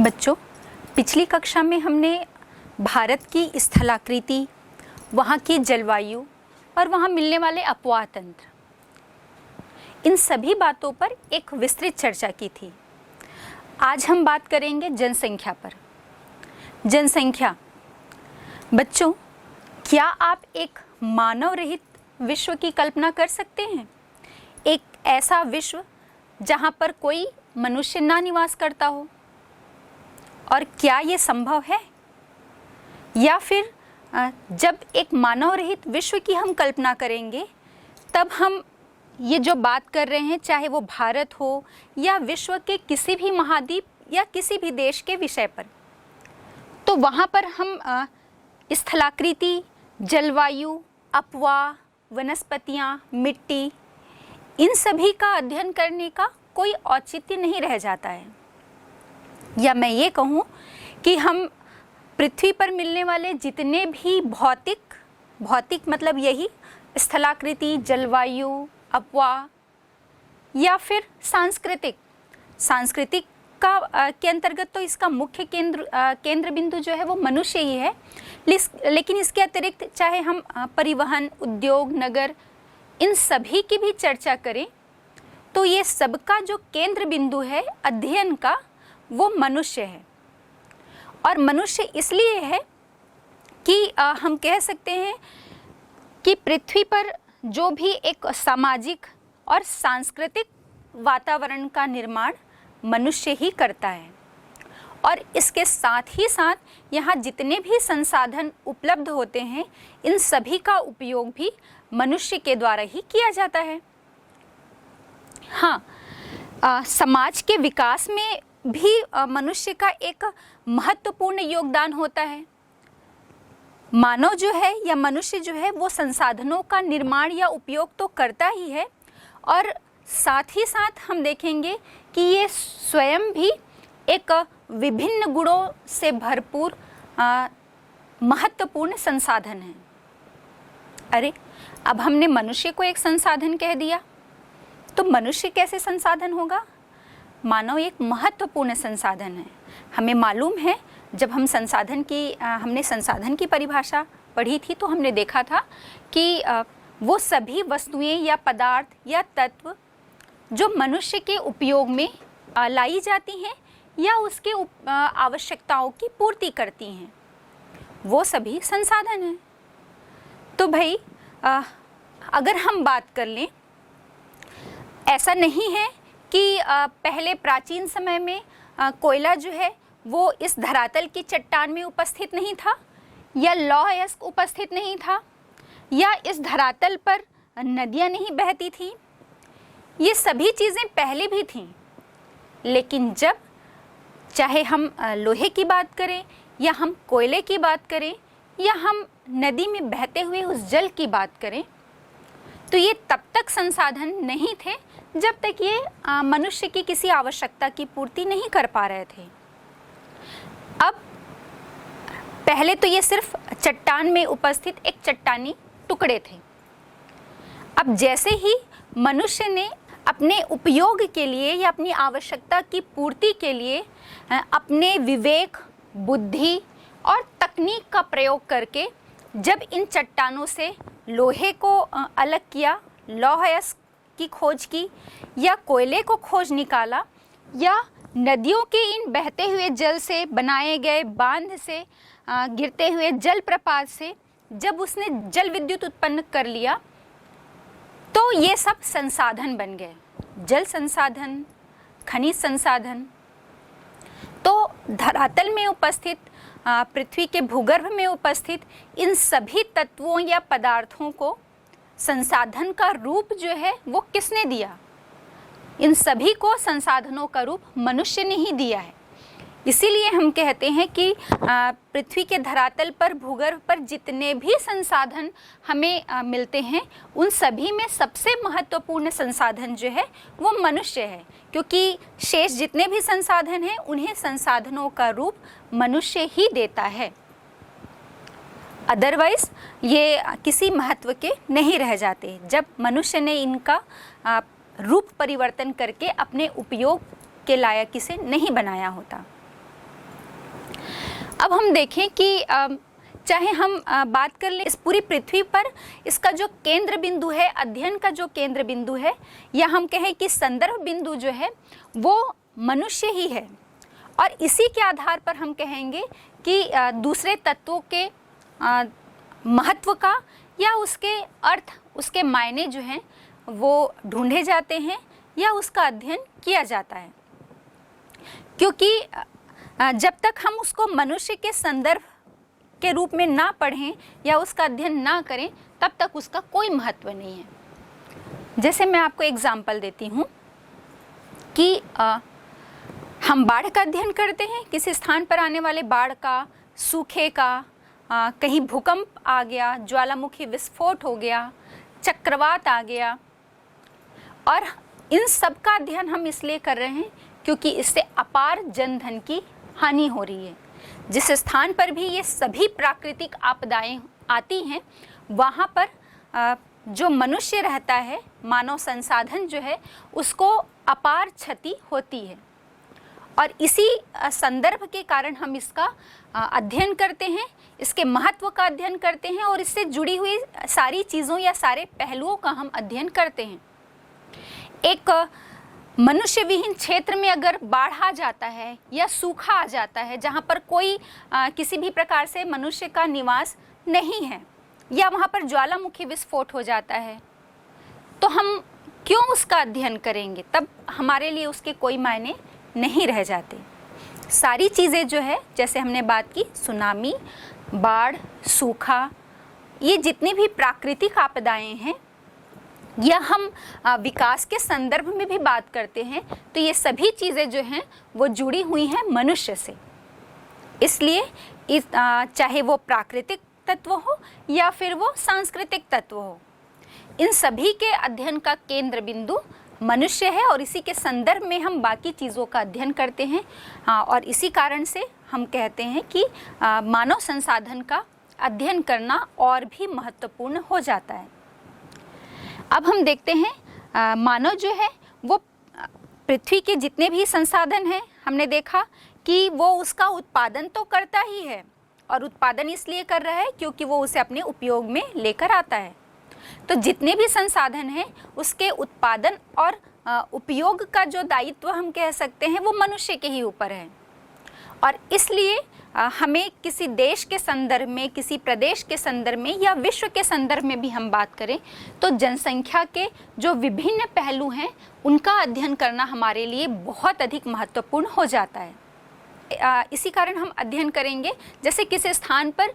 बच्चों, पिछली कक्षा में हमने भारत की स्थलाकृति, वहाँ की जलवायु और वहाँ मिलने वाले अपवाह तंत्र, इन सभी बातों पर एक विस्तृत चर्चा की थी। आज हम बात करेंगे जनसंख्या पर। जनसंख्या। बच्चों, क्या आप एक मानव रहित विश्व की कल्पना कर सकते हैं? एक ऐसा विश्व जहाँ पर कोई मनुष्य ना निवास करता हो? और क्या ये संभव है? या फिर जब एक मानव रहित विश्व की हम कल्पना करेंगे तब हम ये जो बात कर रहे हैं, चाहे वो भारत हो या विश्व के किसी भी महाद्वीप या किसी भी देश के विषय पर, तो वहाँ पर हम स्थलाकृति, जलवायु, अपवाह, वनस्पतियाँ, मिट्टी, इन सभी का अध्ययन करने का कोई औचित्य नहीं रह जाता है। या मैं ये कहूँ कि हम पृथ्वी पर मिलने वाले जितने भी भौतिक मतलब यही स्थलाकृति, जलवायु, अपवाह या फिर सांस्कृतिक का के अंतर्गत तो इसका मुख्य केंद्र बिंदु जो है वो मनुष्य ही है। लेकिन इसके अतिरिक्त चाहे हम परिवहन, उद्योग, नगर, इन सभी की भी चर्चा करें तो ये सबका जो केंद्र बिंदु है अध्ययन का, वो मनुष्य है। और मनुष्य इसलिए है कि हम कह सकते हैं कि पृथ्वी पर जो भी एक सामाजिक और सांस्कृतिक वातावरण का निर्माण मनुष्य ही करता है। और इसके साथ ही साथ यहाँ जितने भी संसाधन उपलब्ध होते हैं, इन सभी का उपयोग भी मनुष्य के द्वारा ही किया जाता है। हाँ, समाज के विकास में भी मनुष्य का एक महत्वपूर्ण योगदान होता है। मानव जो है या मनुष्य जो है वो संसाधनों का निर्माण या उपयोग तो करता ही है, और साथ ही साथ हम देखेंगे कि ये स्वयं भी एक विभिन्न गुणों से भरपूर महत्वपूर्ण संसाधन है। अरे, अब हमने मनुष्य को एक संसाधन कह दिया, तो मनुष्य कैसे संसाधन होगा? मानव एक महत्वपूर्ण संसाधन है। हमें मालूम है, जब हम हमने संसाधन की परिभाषा पढ़ी थी तो हमने देखा था कि वो सभी वस्तुएं या पदार्थ या तत्व जो मनुष्य के उपयोग में लाई जाती हैं या उसके आवश्यकताओं की पूर्ति करती हैं, वो सभी संसाधन हैं। तो भाई, अगर हम बात कर लें, ऐसा नहीं है कि पहले प्राचीन समय में कोयला जो है वो इस धरातल की चट्टान में उपस्थित नहीं था, या लौह अयस्क उपस्थित नहीं था, या इस धरातल पर नदियाँ नहीं बहती थीं। ये सभी चीज़ें पहले भी थीं, लेकिन जब चाहे हम लोहे की बात करें या हम कोयले की बात करें या हम नदी में बहते हुए उस जल की बात करें, तो ये तब तक संसाधन नहीं थे जब तक ये मनुष्य की किसी आवश्यकता की पूर्ति नहीं कर पा रहे थे। अब पहले तो ये सिर्फ चट्टान में उपस्थित एक चट्टानी टुकड़े थे। अब जैसे ही मनुष्य ने अपने उपयोग के लिए या अपनी आवश्यकता की पूर्ति के लिए अपने विवेक, बुद्धि और तकनीक का प्रयोग करके जब इन चट्टानों से लोहे को अलग किया, लौह अयस्क की खोज की, या कोयले को खोज निकाला, या नदियों के इन बहते हुए जल से बनाए गए बांध से, गिरते हुए जल प्रपात से जब उसने जल विद्युत उत्पन्न कर लिया, तो ये सब संसाधन बन गए। जल संसाधन, खनिज संसाधन। तो धरातल में उपस्थित, पृथ्वी के भूगर्भ में उपस्थित इन सभी तत्वों या पदार्थों को संसाधन का रूप जो है वो किसने दिया? इन सभी को संसाधनों का रूप मनुष्य ने ही दिया है। इसीलिए हम कहते हैं कि पृथ्वी के धरातल पर, भूगर्भ पर जितने भी संसाधन हमें मिलते हैं, उन सभी में सबसे महत्वपूर्ण संसाधन जो है वो मनुष्य है, क्योंकि शेष जितने भी संसाधन हैं उन्हें संसाधनों का रूप मनुष्य ही देता है। अदरवाइज ये किसी महत्व के नहीं रह जाते जब मनुष्य ने इनका रूप परिवर्तन करके अपने उपयोग के लायक इसे नहीं बनाया होता। अब हम देखें कि चाहे हम बात कर लें इस पूरी पृथ्वी पर इसका जो केंद्र बिंदु है, अध्ययन का जो केंद्र बिंदु है, या हम कहें कि संदर्भ बिंदु जो है वो मनुष्य ही है। और इसी के आधार पर हम कहेंगे कि दूसरे तत्वों के महत्व का या उसके अर्थ, उसके मायने जो हैं वो ढूंढे जाते हैं या उसका अध्ययन किया जाता है। क्योंकि जब तक हम उसको मनुष्य के संदर्भ के रूप में ना पढ़ें या उसका अध्ययन ना करें, तब तक उसका कोई महत्व नहीं है। जैसे मैं आपको एग्जाम्पल देती हूँ कि हम बाढ़ का अध्ययन करते हैं, किसी स्थान पर आने वाले बाढ़ का, सूखे का, कहीं भूकंप आ गया, ज्वालामुखी विस्फोट हो गया, चक्रवात आ गया, और इन सब का अध्ययन हम इसलिए कर रहे हैं क्योंकि इससे अपार जनधन की हानि हो रही है। जिस स्थान पर भी ये सभी प्राकृतिक आपदाएं आती हैं, वहाँ पर जो मनुष्य रहता है, मानव संसाधन जो है, उसको अपार क्षति होती है। और इसी संदर्भ के कारण हम इसका अध्ययन करते हैं, इसके महत्व का अध्ययन करते हैं और इससे जुड़ी हुई सारी चीज़ों या सारे पहलुओं का हम अध्ययन करते हैं। एक मनुष्य विहीन क्षेत्र में अगर बाढ़ आ जाता है या सूखा आ जाता है, जहाँ पर कोई किसी भी प्रकार से मनुष्य का निवास नहीं है, या वहाँ पर ज्वालामुखी विस्फोट हो जाता है, तो हम क्यों उसका अध्ययन करेंगे? तब हमारे लिए उसके कोई मायने नहीं रह जाते। सारी चीज़ें जो है, जैसे हमने बात की सुनामी, बाढ़, सूखा, ये जितनी भी प्राकृतिक आपदाएं हैं, या हम विकास के संदर्भ में भी बात करते हैं, तो ये सभी चीज़ें जो हैं वो जुड़ी हुई हैं मनुष्य से। इसलिए चाहे वो प्राकृतिक तत्व हो या फिर वो सांस्कृतिक तत्व हो, इन सभी के अध्ययन का केंद्र बिंदु मनुष्य है और इसी के संदर्भ में हम बाकी चीज़ों का अध्ययन करते हैं। और इसी कारण से हम कहते हैं कि मानव संसाधन का अध्ययन करना और भी महत्वपूर्ण हो जाता है। अब हम देखते हैं मानव जो है वो पृथ्वी के जितने भी संसाधन हैं, हमने देखा कि वो उसका उत्पादन तो करता ही है, और उत्पादन इसलिए कर रहा है क्योंकि वो उसे अपने उपयोग में लेकर आता है। तो जितने भी संसाधन हैं उसके उत्पादन और उपयोग का जो दायित्व हम कह सकते हैं वो मनुष्य के ही ऊपर है। और इसलिए हमें किसी देश के संदर्भ में, किसी प्रदेश के संदर्भ में या विश्व के संदर्भ में भी हम बात करें तो जनसंख्या के जो विभिन्न पहलू हैं उनका अध्ययन करना हमारे लिए बहुत अधिक महत्वपूर्ण हो जाता है। इसी कारण हम अध्ययन करेंगे, जैसे किसी स्थान पर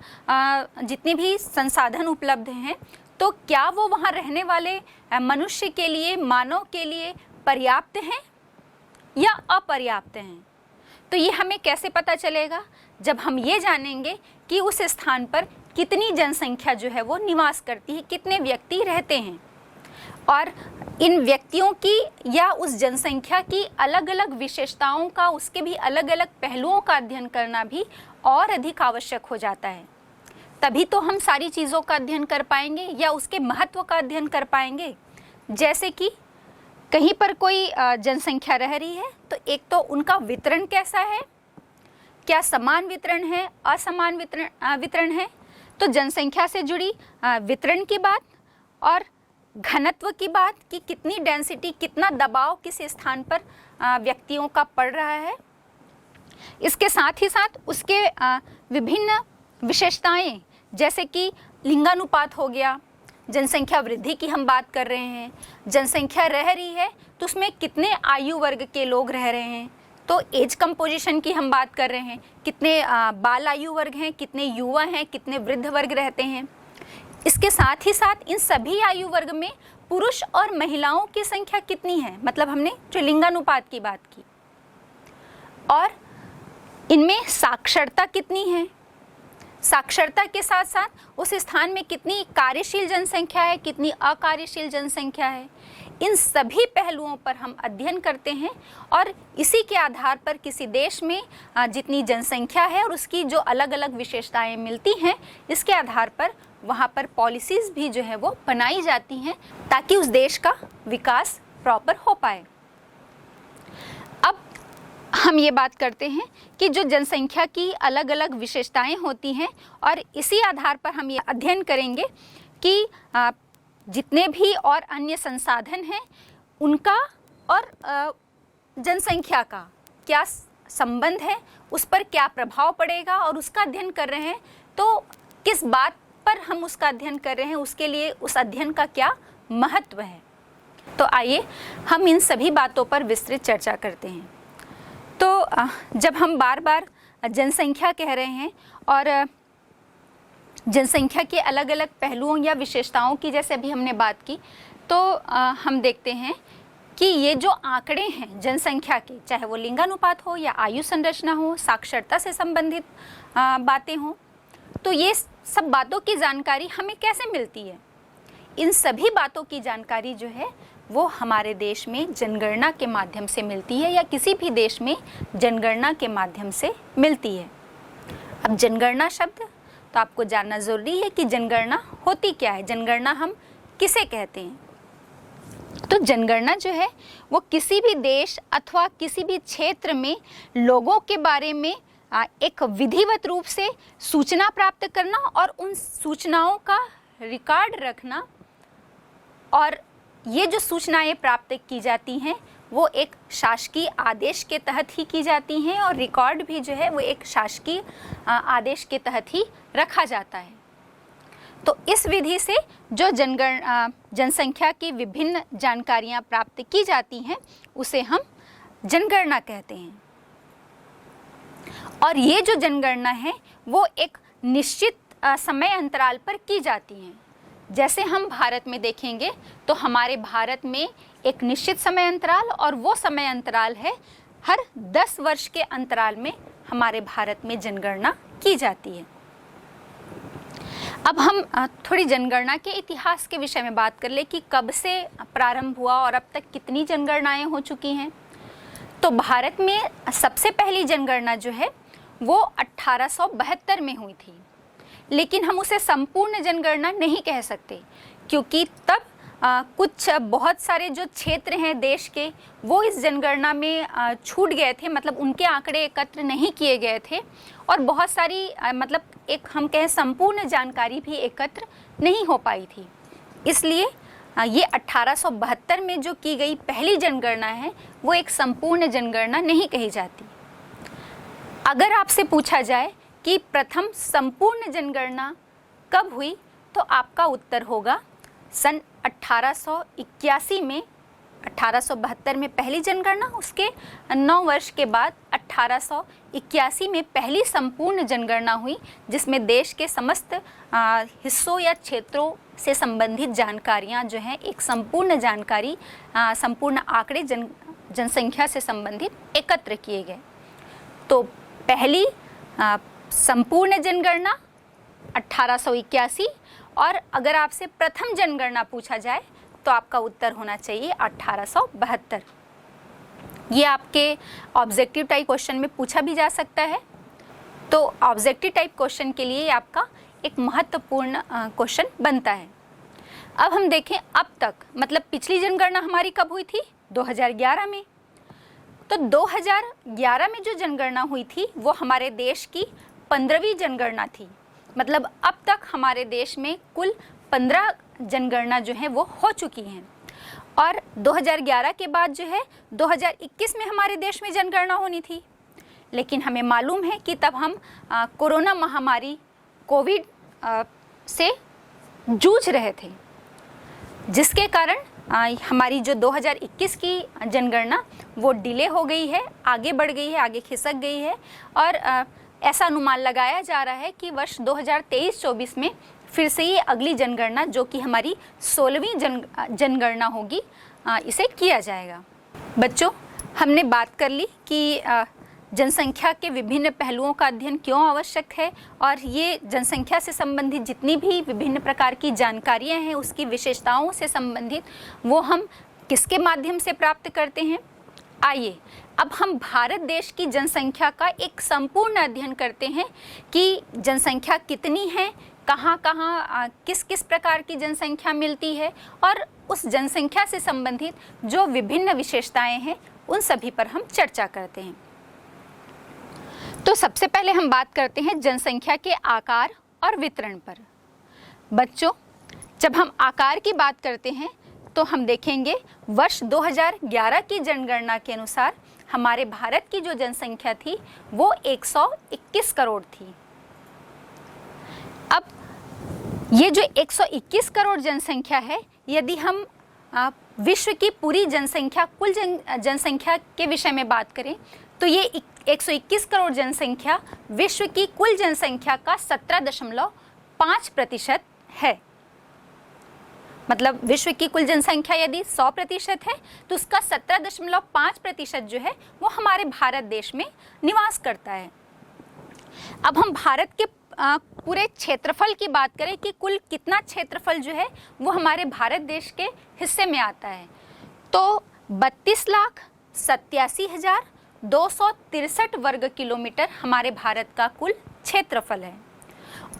जितने भी संसाधन उपलब्ध हैं, तो क्या वो वहाँ रहने वाले मनुष्य के लिए, मानव के लिए पर्याप्त हैं या अपर्याप्त हैं। तो ये हमें कैसे पता चलेगा? जब हम ये जानेंगे कि उस स्थान पर कितनी जनसंख्या जो है वो निवास करती है, कितने व्यक्ति रहते हैं, और इन व्यक्तियों की या उस जनसंख्या की अलग अलग विशेषताओं का, उसके भी अलग अलग पहलुओं का अध्ययन करना भी और अधिक आवश्यक हो जाता है। तभी तो हम सारी चीज़ों का अध्ययन कर पाएंगे या उसके महत्व का अध्ययन कर पाएंगे। जैसे कि कहीं पर कोई जनसंख्या रह रही है, तो एक तो उनका वितरण कैसा है, क्या समान वितरण है, असमान वितरण है। तो जनसंख्या से जुड़ी वितरण की बात और घनत्व की बात कि कितनी डेंसिटी, कितना दबाव किस स्थान पर व्यक्तियों का पड़ रहा है। इसके साथ ही साथ उसके विभिन्न विशेषताएं, जैसे कि लिंगानुपात हो गया, जनसंख्या वृद्धि की हम बात कर रहे हैं, जनसंख्या रह रही है तो उसमें कितने आयु वर्ग के लोग रह रहे हैं, तो एज कंपोजिशन की हम बात कर रहे हैं, कितने बाल आयु वर्ग हैं, कितने युवा हैं, कितने वृद्ध वर्ग रहते हैं। इसके साथ ही साथ इन सभी आयु वर्ग में पुरुष और महिलाओं की संख्या कितनी है, मतलब हमने जो लिंगानुपात की बात की, और इनमें साक्षरता कितनी है, साक्षरता के साथ साथ उस स्थान में कितनी कार्यशील जनसंख्या है, कितनी अकार्यशील जनसंख्या है। इन सभी पहलुओं पर हम अध्ययन करते हैं और इसी के आधार पर किसी देश में जितनी जनसंख्या है और उसकी जो अलग अलग विशेषताएं मिलती हैं, इसके आधार पर वहाँ पर पॉलिसीज़ भी जो है वो बनाई जाती हैं ताकि उस देश का विकास प्रॉपर हो पाए। अब हम ये बात करते हैं कि जो जनसंख्या की अलग अलग विशेषताएं होती हैं और इसी आधार पर हम ये अध्ययन करेंगे कि जितने भी और अन्य संसाधन हैं उनका और जनसंख्या का क्या संबंध है, उस पर क्या प्रभाव पड़ेगा और उसका अध्ययन कर रहे हैं तो किस बात पर हम उसका अध्ययन कर रहे हैं, उसके लिए उस अध्ययन का क्या महत्व है। तो आइए हम इन सभी बातों पर विस्तृत चर्चा करते हैं। तो जब हम बार बार जनसंख्या कह रहे हैं और जनसंख्या के अलग अलग पहलुओं या विशेषताओं की जैसे अभी हमने बात की, तो हम देखते हैं कि ये जो आंकड़े हैं जनसंख्या के, चाहे वो लिंगानुपात हो या आयु संरचना हो, साक्षरता से संबंधित बातें हों, तो ये सब बातों की जानकारी हमें कैसे मिलती है। इन सभी बातों की जानकारी जो है वो हमारे देश में जनगणना के माध्यम से मिलती है या किसी भी देश में जनगणना के माध्यम से मिलती है। अब जनगणना शब्द तो आपको जानना ज़रूरी है कि जनगणना होती क्या है, जनगणना हम किसे कहते हैं। तो जनगणना जो है वो किसी भी देश अथवा किसी भी क्षेत्र में लोगों के बारे में एक विधिवत रूप से सूचना प्राप्त करना और उन सूचनाओं का रिकॉर्ड रखना, और ये जो सूचनाएं प्राप्त की जाती हैं वो एक शासकीय आदेश के तहत ही की जाती हैं और रिकॉर्ड भी जो है वो एक शासकीय आदेश के तहत ही रखा जाता है। तो इस विधि से जो जनसंख्या की विभिन्न जानकारियां प्राप्त की जाती हैं उसे हम जनगणना कहते हैं। और ये जो जनगणना है वो एक निश्चित समय अंतराल पर की जाती हैं। जैसे हम भारत में देखेंगे तो हमारे भारत में एक निश्चित समय अंतराल और वो समय अंतराल है हर 10 वर्ष के अंतराल में हमारे भारत में जनगणना की जाती है। अब हम थोड़ी जनगणना के इतिहास के विषय में बात कर ले कि कब से प्रारंभ हुआ और अब तक कितनी जनगणनाएं हो चुकी हैं। तो भारत में सबसे पहली जनगणना जो है वो 1872 में हुई थी, लेकिन हम उसे संपूर्ण जनगणना नहीं कह सकते क्योंकि तब कुछ बहुत सारे जो क्षेत्र हैं देश के वो इस जनगणना में छूट गए थे, मतलब उनके आंकड़े एकत्र नहीं किए गए थे और बहुत सारी मतलब एक हम कहें संपूर्ण जानकारी भी एकत्र नहीं हो पाई थी। इसलिए ये 1872 में जो की गई पहली जनगणना है वो एक संपूर्ण जनगणना नहीं कही जाती। अगर आपसे पूछा जाए कि प्रथम संपूर्ण जनगणना कब हुई तो आपका उत्तर होगा सन 1881 में। 1872 में पहली जनगणना, उसके 9 वर्ष के बाद 1881 में पहली संपूर्ण जनगणना हुई जिसमें देश के समस्त हिस्सों या क्षेत्रों से संबंधित जानकारियां जो हैं एक संपूर्ण जानकारी, संपूर्ण आंकड़े जनसंख्या से संबंधित एकत्र किए गए। तो पहली संपूर्ण जनगणना 1881, और अगर आपसे प्रथम जनगणना पूछा जाए तो आपका उत्तर होना चाहिए 1872। ये आपके ऑब्जेक्टिव टाइप क्वेश्चन में पूछा भी जा सकता है। तो ऑब्जेक्टिव टाइप क्वेश्चन के लिए आपका एक महत्वपूर्ण क्वेश्चन बनता है। अब हम देखें अब तक, मतलब पिछली जनगणना हमारी कब हुई थी? 2011 में। तो 2011 में जो जनगणना हुई थी वो हमारे देश की 15वीं जनगणना थी। मतलब अब तक हमारे देश में कुल 15 जनगणना जो है वो हो चुकी हैं, और 2011 के बाद जो है 2021 में हमारे देश में जनगणना होनी थी। लेकिन हमें मालूम है कि तब हम कोरोना महामारी कोविड से जूझ रहे थे, जिसके कारण हमारी जो 2021 की जनगणना वो डिले हो गई है, आगे बढ़ गई है, आगे खिसक गई है। और ऐसा अनुमान लगाया जा रहा है कि वर्ष 2023-24 में फिर से ये अगली जनगणना, जो कि हमारी 16वीं जनगणना होगी, इसे किया जाएगा। बच्चों, हमने बात कर ली कि जनसंख्या के विभिन्न पहलुओं का अध्ययन क्यों आवश्यक है, और ये जनसंख्या से संबंधित जितनी भी विभिन्न प्रकार की जानकारियाँ हैं उसकी विशेषताओं से संबंधित वो हम किसके माध्यम से प्राप्त करते हैं। आइए अब हम भारत देश की जनसंख्या का एक संपूर्ण अध्ययन करते हैं कि जनसंख्या कितनी है, कहाँ कहाँ किस किस प्रकार की जनसंख्या मिलती है, और उस जनसंख्या से संबंधित जो विभिन्न विशेषताएं हैं उन सभी पर हम चर्चा करते हैं। सबसे पहले हम बात करते हैं जनसंख्या के आकार और वितरण पर। बच्चों, जब हम आकार की बात करते हैं तो हम देखेंगे वर्ष 2011 की जनगणना के अनुसार हमारे भारत की जो जनसंख्या थी वो 121 करोड़ थी। अब ये जो 121 करोड़ जनसंख्या है, यदि हम विश्व की पूरी जनसंख्या, कुल जनसंख्या के विषय में बात करें तो ये 121 करोड़ जनसंख्या विश्व की कुल जनसंख्या का 17.5% है। मतलब विश्व की कुल जनसंख्या यदि 100% है तो उसका 17.5% जो है वो हमारे भारत देश में निवास करता है। अब हम भारत के पूरे क्षेत्रफल की बात करें कि कुल कितना क्षेत्रफल जो है वो हमारे भारत देश के हिस्से में आता है, तो 32,87,263 वर्ग किलोमीटर हमारे भारत का कुल क्षेत्रफल है।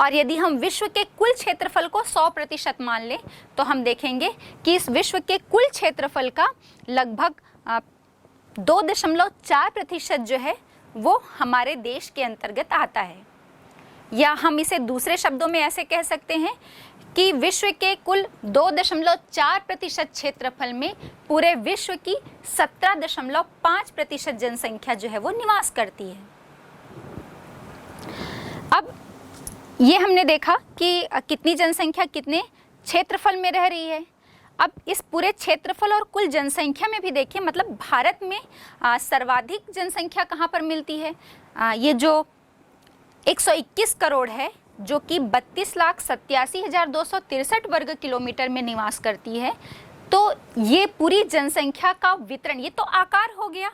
और यदि हम विश्व के कुल क्षेत्रफल को 100% मान लें तो हम देखेंगे कि इस विश्व के कुल क्षेत्रफल का लगभग 2.4% जो है वो हमारे देश के अंतर्गत आता है। या हम इसे दूसरे शब्दों में ऐसे कह सकते हैं कि विश्व के कुल 2.4% क्षेत्रफल में पूरे विश्व की 17.5% जनसंख्या जो है वो निवास करती है। अब ये हमने देखा कि कितनी जनसंख्या कितने क्षेत्रफल में रह रही है। अब इस पूरे क्षेत्रफल और कुल जनसंख्या में भी देखिए, मतलब भारत में सर्वाधिक जनसंख्या कहाँ पर मिलती है। ये जो 121 करोड़ है जो कि 32,87,263 वर्ग किलोमीटर में निवास करती है, तो ये पूरी जनसंख्या का वितरण, ये तो आकार हो गया।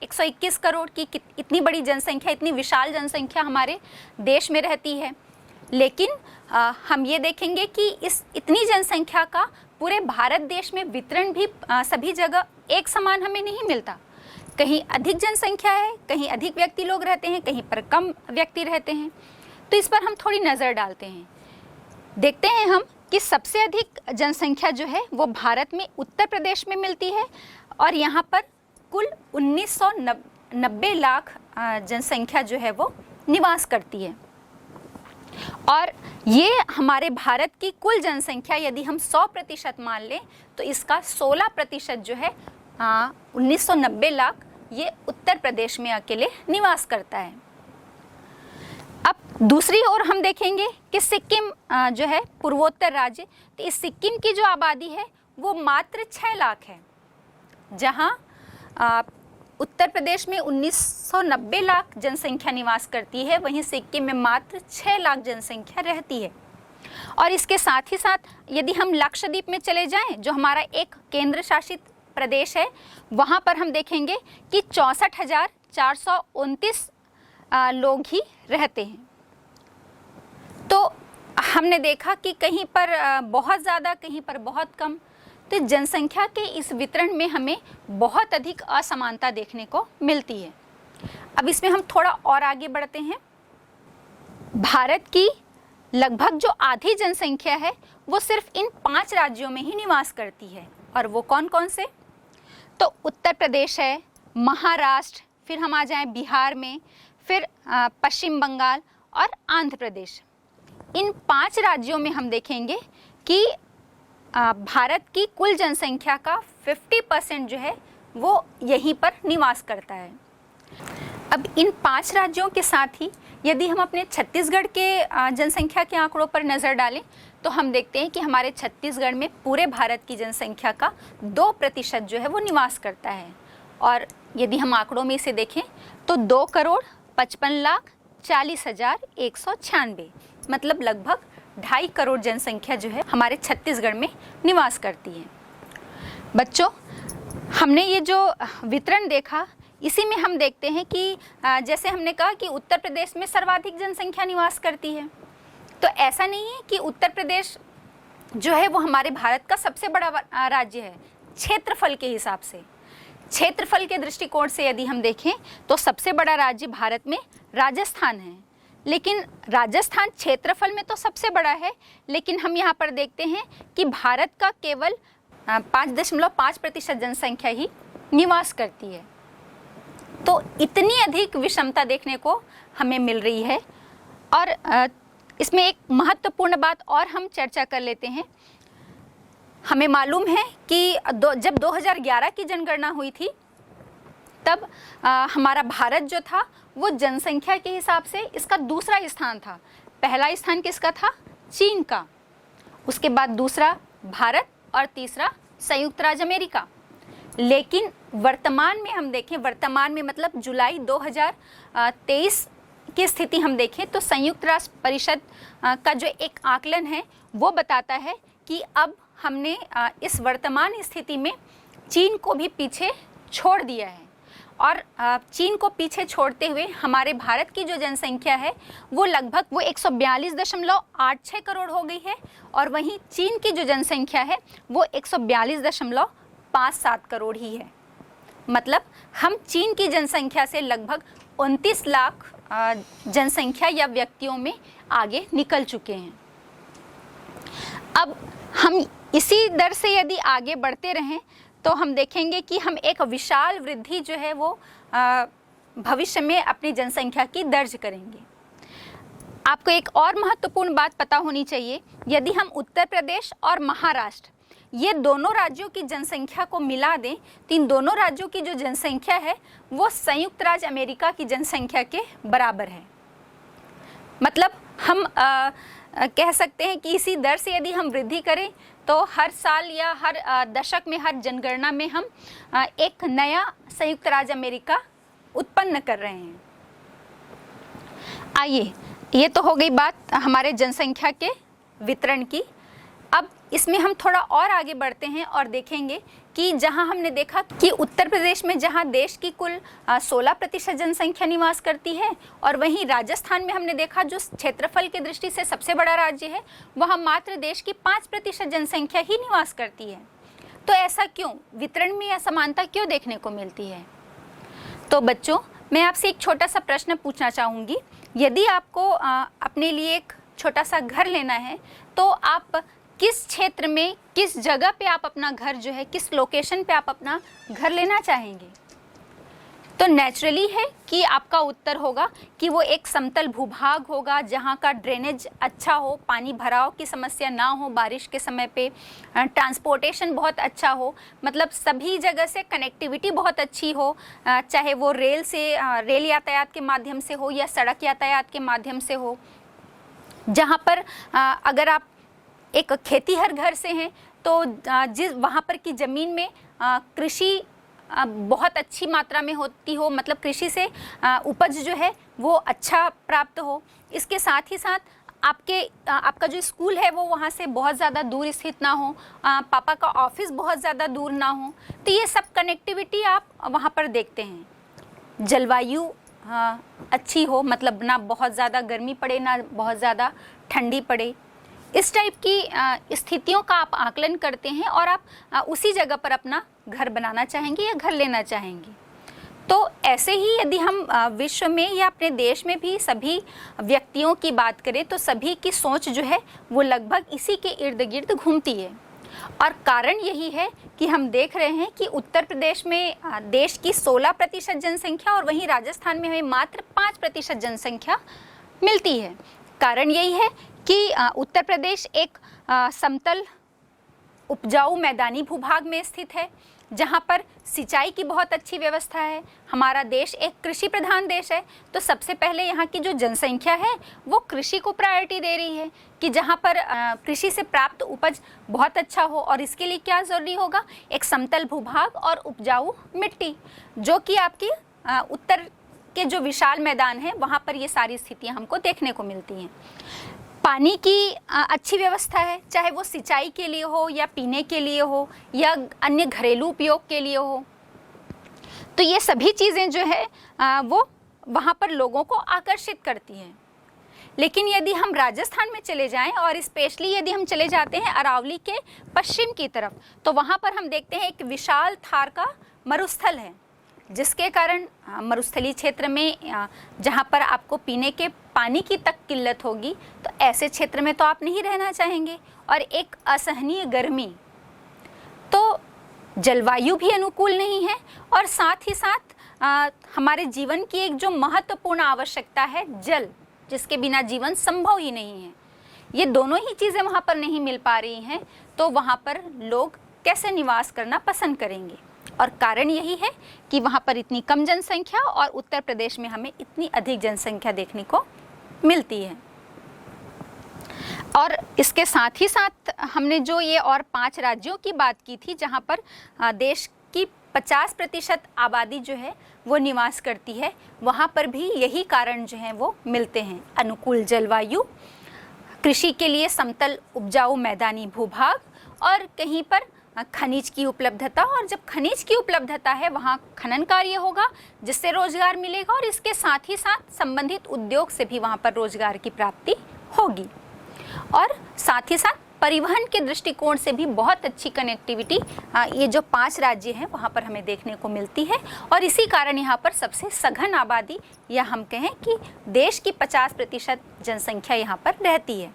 121 करोड़ की इतनी बड़ी जनसंख्या, इतनी विशाल जनसंख्या हमारे देश में रहती है। लेकिन हम ये देखेंगे कि इस इतनी जनसंख्या का पूरे भारत देश में वितरण भी सभी जगह एक समान हमें नहीं मिलता। कहीं अधिक जनसंख्या है, कहीं अधिक व्यक्ति लोग रहते हैं, कहीं पर कम व्यक्ति रहते हैं। तो इस पर हम थोड़ी नज़र डालते हैं। देखते हैं हम कि सबसे अधिक जनसंख्या जो है वो भारत में उत्तर प्रदेश में मिलती है और यहाँ पर कुल 1990 लाख जनसंख्या जो है वो निवास करती है। और ये हमारे भारत की कुल जनसंख्या यदि हम 100% मान लें तो इसका 16% जो है 1990 लाख ये उत्तर प्रदेश में अकेले निवास करता है। अब दूसरी ओर हम देखेंगे कि सिक्किम जो है पूर्वोत्तर राज्य, तो इस सिक्किम की जो आबादी है वो मात्र 6 लाख है। जहां उत्तर प्रदेश में 1990 लाख जनसंख्या निवास करती है, वहीं सिक्किम में मात्र 6 लाख जनसंख्या रहती है। और इसके साथ ही साथ यदि हम लक्षद्वीप में चले जाएं, जो हमारा एक केंद्र शासित प्रदेश है, वहाँ पर हम देखेंगे कि 64,429 लोग ही रहते हैं। तो हमने देखा कि कहीं पर बहुत ज़्यादा, कहीं पर बहुत कम। तो जनसंख्या के इस वितरण में हमें बहुत अधिक असमानता देखने को मिलती है। अब इसमें हम थोड़ा और आगे बढ़ते हैं। भारत की लगभग जो आधी जनसंख्या है वो सिर्फ इन 5 राज्यों में ही निवास करती है। और वो कौन कौन से? तो उत्तर प्रदेश है, महाराष्ट्र, फिर हम आ जाएं बिहार में, फिर पश्चिम बंगाल और आंध्र प्रदेश। इन 5 राज्यों में हम देखेंगे कि भारत की कुल जनसंख्या का 50% जो है वो यहीं पर निवास करता है। अब इन 5 राज्यों के साथ ही यदि हम अपने छत्तीसगढ़ के जनसंख्या के आंकड़ों पर नज़र डालें तो हम देखते हैं कि हमारे छत्तीसगढ़ में पूरे भारत की जनसंख्या का 2% जो है वो निवास करता है। और यदि हम आंकड़ों में इसे देखें तो 2,55,40,196, मतलब लगभग 2.5 करोड़ जनसंख्या जो है हमारे छत्तीसगढ़ में निवास करती है। बच्चों, हमने ये जो वितरण देखा, इसी में हम देखते हैं कि जैसे हमने कहा कि उत्तर प्रदेश में सर्वाधिक जनसंख्या निवास करती है, तो ऐसा नहीं है कि उत्तर प्रदेश जो है वो हमारे भारत का सबसे बड़ा राज्य है क्षेत्रफल के हिसाब से। क्षेत्रफल के दृष्टिकोण से यदि हम देखें तो सबसे बड़ा राज्य भारत में राजस्थान है। लेकिन राजस्थान क्षेत्रफल में तो सबसे बड़ा है, लेकिन हम यहाँ पर देखते हैं कि भारत का केवल 5.5% जनसंख्या ही निवास करती है। तो इतनी अधिक विषमता देखने को हमें मिल रही है। और इसमें एक महत्वपूर्ण बात और हम चर्चा कर लेते हैं। हमें मालूम है कि जब 2011 की जनगणना हुई थी तब हमारा भारत जो था वो जनसंख्या के हिसाब से इसका दूसरा स्थान था। पहला स्थान किसका था? चीन का, उसके बाद दूसरा भारत और तीसरा संयुक्त राज्य अमेरिका। लेकिन वर्तमान में हम देखें, वर्तमान में मतलब जुलाई 2023 की स्थिति हम देखें तो संयुक्त राष्ट्र परिषद का जो एक आकलन है वो बताता है कि अब हमने इस वर्तमान स्थिति में चीन को भी पीछे छोड़ दिया है। और चीन को पीछे छोड़ते हुए हमारे भारत की जो जनसंख्या है वो लगभग 142.86 करोड़ हो गई है, और वहीं चीन की जो जनसंख्या है वो 142.57 करोड़ ही है। मतलब हम चीन की जनसंख्या से लगभग 29 लाख जनसंख्या या व्यक्तियों में आगे निकल चुके हैं। अब हम इसी दर से यदि आगे बढ़ते रहें तो हम देखेंगे कि हम एक विशाल वृद्धि जो है वो भविष्य में अपनी जनसंख्या की दर्ज करेंगे। आपको एक और महत्वपूर्ण बात पता होनी चाहिए, यदि हम उत्तर प्रदेश और महाराष्ट्र ये दोनों राज्यों की जनसंख्या को मिला दें तो इन दोनों राज्यों की जो जनसंख्या है वो संयुक्त राज्य अमेरिका की जनसंख्या के बराबर है। मतलब हम कह सकते हैं कि इसी दर से यदि हम वृद्धि करें तो हर साल या हर दशक में, हर जनगणना में हम एक नया संयुक्त राज्य अमेरिका उत्पन्न कर रहे हैं। आइए, ये तो हो गई बात हमारे जनसंख्या के वितरण की। अब इसमें हम थोड़ा और आगे बढ़ते हैं और देखेंगे कि जहां हमने देखा कि उत्तर प्रदेश में जहां देश की कुल 16% जनसंख्या निवास करती है, और वहीं राजस्थान में हमने देखा जो क्षेत्रफल की दृष्टि से सबसे बड़ा राज्य है वहां मात्र देश की 5% जनसंख्या ही निवास करती है। तो ऐसा क्यों? वितरण में असमानता क्यों देखने को मिलती है? तो बच्चों, मैं आपसे एक छोटा सा प्रश्न पूछना चाहूँगी। यदि आपको अपने लिए एक छोटा सा घर लेना है तो आप किस क्षेत्र में, किस जगह पे आप अपना घर जो है, किस लोकेशन पे आप अपना घर लेना चाहेंगे? तो नेचुरली है कि आपका उत्तर होगा कि वो एक समतल भूभाग होगा जहाँ का ड्रेनेज अच्छा हो, पानी भराव की समस्या ना हो, बारिश के समय पे ट्रांसपोर्टेशन बहुत अच्छा हो, मतलब सभी जगह से कनेक्टिविटी बहुत अच्छी हो, चाहे वो रेल यातायात के माध्यम से हो या सड़क यातायात के माध्यम से हो। जहाँ पर अगर आप एक खेतीहर घर से हैं तो वहाँ पर की ज़मीन में कृषि बहुत अच्छी मात्रा में होती हो, मतलब कृषि से उपज जो है वो अच्छा प्राप्त हो। इसके साथ ही साथ आपका जो स्कूल है वो वहाँ से बहुत ज़्यादा दूर स्थित ना हो, पापा का ऑफिस बहुत ज़्यादा दूर ना हो। तो ये सब कनेक्टिविटी आप वहाँ पर देखते हैं। जलवायु अच्छी हो, मतलब ना बहुत ज़्यादा गर्मी पड़े ना बहुत ज़्यादा ठंडी पड़े, इस टाइप की स्थितियों का आप आकलन करते हैं और आप उसी जगह पर अपना घर बनाना चाहेंगे या घर लेना चाहेंगे। तो ऐसे ही यदि हम विश्व में या अपने देश में भी सभी व्यक्तियों की बात करें तो सभी की सोच जो है वो लगभग इसी के इर्द गिर्द घूमती है। और कारण यही है कि हम देख रहे हैं कि उत्तर प्रदेश में देश की 16% जनसंख्या और वहीं राजस्थान में हमें मात्र 5% जनसंख्या मिलती है। कारण यही है कि उत्तर प्रदेश एक समतल उपजाऊ मैदानी भूभाग में स्थित है जहाँ पर सिंचाई की बहुत अच्छी व्यवस्था है। हमारा देश एक कृषि प्रधान देश है, तो सबसे पहले यहाँ की जो जनसंख्या है वो कृषि को प्रायोरिटी दे रही है कि जहाँ पर कृषि से प्राप्त उपज बहुत अच्छा हो। और इसके लिए क्या ज़रूरी होगा? एक समतल भूभाग और उपजाऊ मिट्टी, जो कि आपकी उत्तर के जो विशाल मैदान है वहाँ पर ये सारी स्थितियाँ हमको देखने को मिलती हैं। पानी की अच्छी व्यवस्था है, चाहे वो सिंचाई के लिए हो या पीने के लिए हो या अन्य घरेलू उपयोग के लिए हो। तो ये सभी चीज़ें जो है वो वहाँ पर लोगों को आकर्षित करती हैं। लेकिन यदि हम राजस्थान में चले जाएं और स्पेशली यदि हम चले जाते हैं अरावली के पश्चिम की तरफ, तो वहाँ पर हम देखते हैं एक विशाल थार का मरुस्थल है, जिसके कारण मरुस्थलीय क्षेत्र में जहाँ पर आपको पीने के पानी की तक किल्लत होगी, तो ऐसे क्षेत्र में तो आप नहीं रहना चाहेंगे। और एक असहनीय गर्मी, तो जलवायु भी अनुकूल नहीं है और साथ ही साथ हमारे जीवन की एक जो महत्वपूर्ण आवश्यकता है, जल, जिसके बिना जीवन संभव ही नहीं है, ये दोनों ही चीज़ें वहाँ पर नहीं मिल पा रही हैं, तो वहाँ पर लोग कैसे निवास करना पसंद करेंगे। और कारण यही है कि वहाँ पर इतनी कम जनसंख्या और उत्तर प्रदेश में हमें इतनी अधिक जनसंख्या देखने को मिलती है। और इसके साथ ही साथ हमने जो ये और 5 राज्यों की बात की थी जहाँ पर देश की 50% आबादी जो है वो निवास करती है, वहाँ पर भी यही कारण जो हैं वो मिलते हैं। अनुकूल जलवायु, कृषि के लिए समतल उपजाऊ मैदानी भूभाग, और कहीं पर खनिज की उपलब्धता। और जब खनिज की उपलब्धता है वहाँ खनन कार्य होगा जिससे रोजगार मिलेगा, और इसके साथ ही साथ संबंधित उद्योग से भी वहाँ पर रोजगार की प्राप्ति होगी। और साथ ही साथ परिवहन के दृष्टिकोण से भी बहुत अच्छी कनेक्टिविटी ये जो 5 राज्य हैं वहाँ पर हमें देखने को मिलती है। और इसी कारण यहाँ पर सबसे सघन आबादी, या हम कहें कि देश की 50% जनसंख्या यहाँ पर रहती है।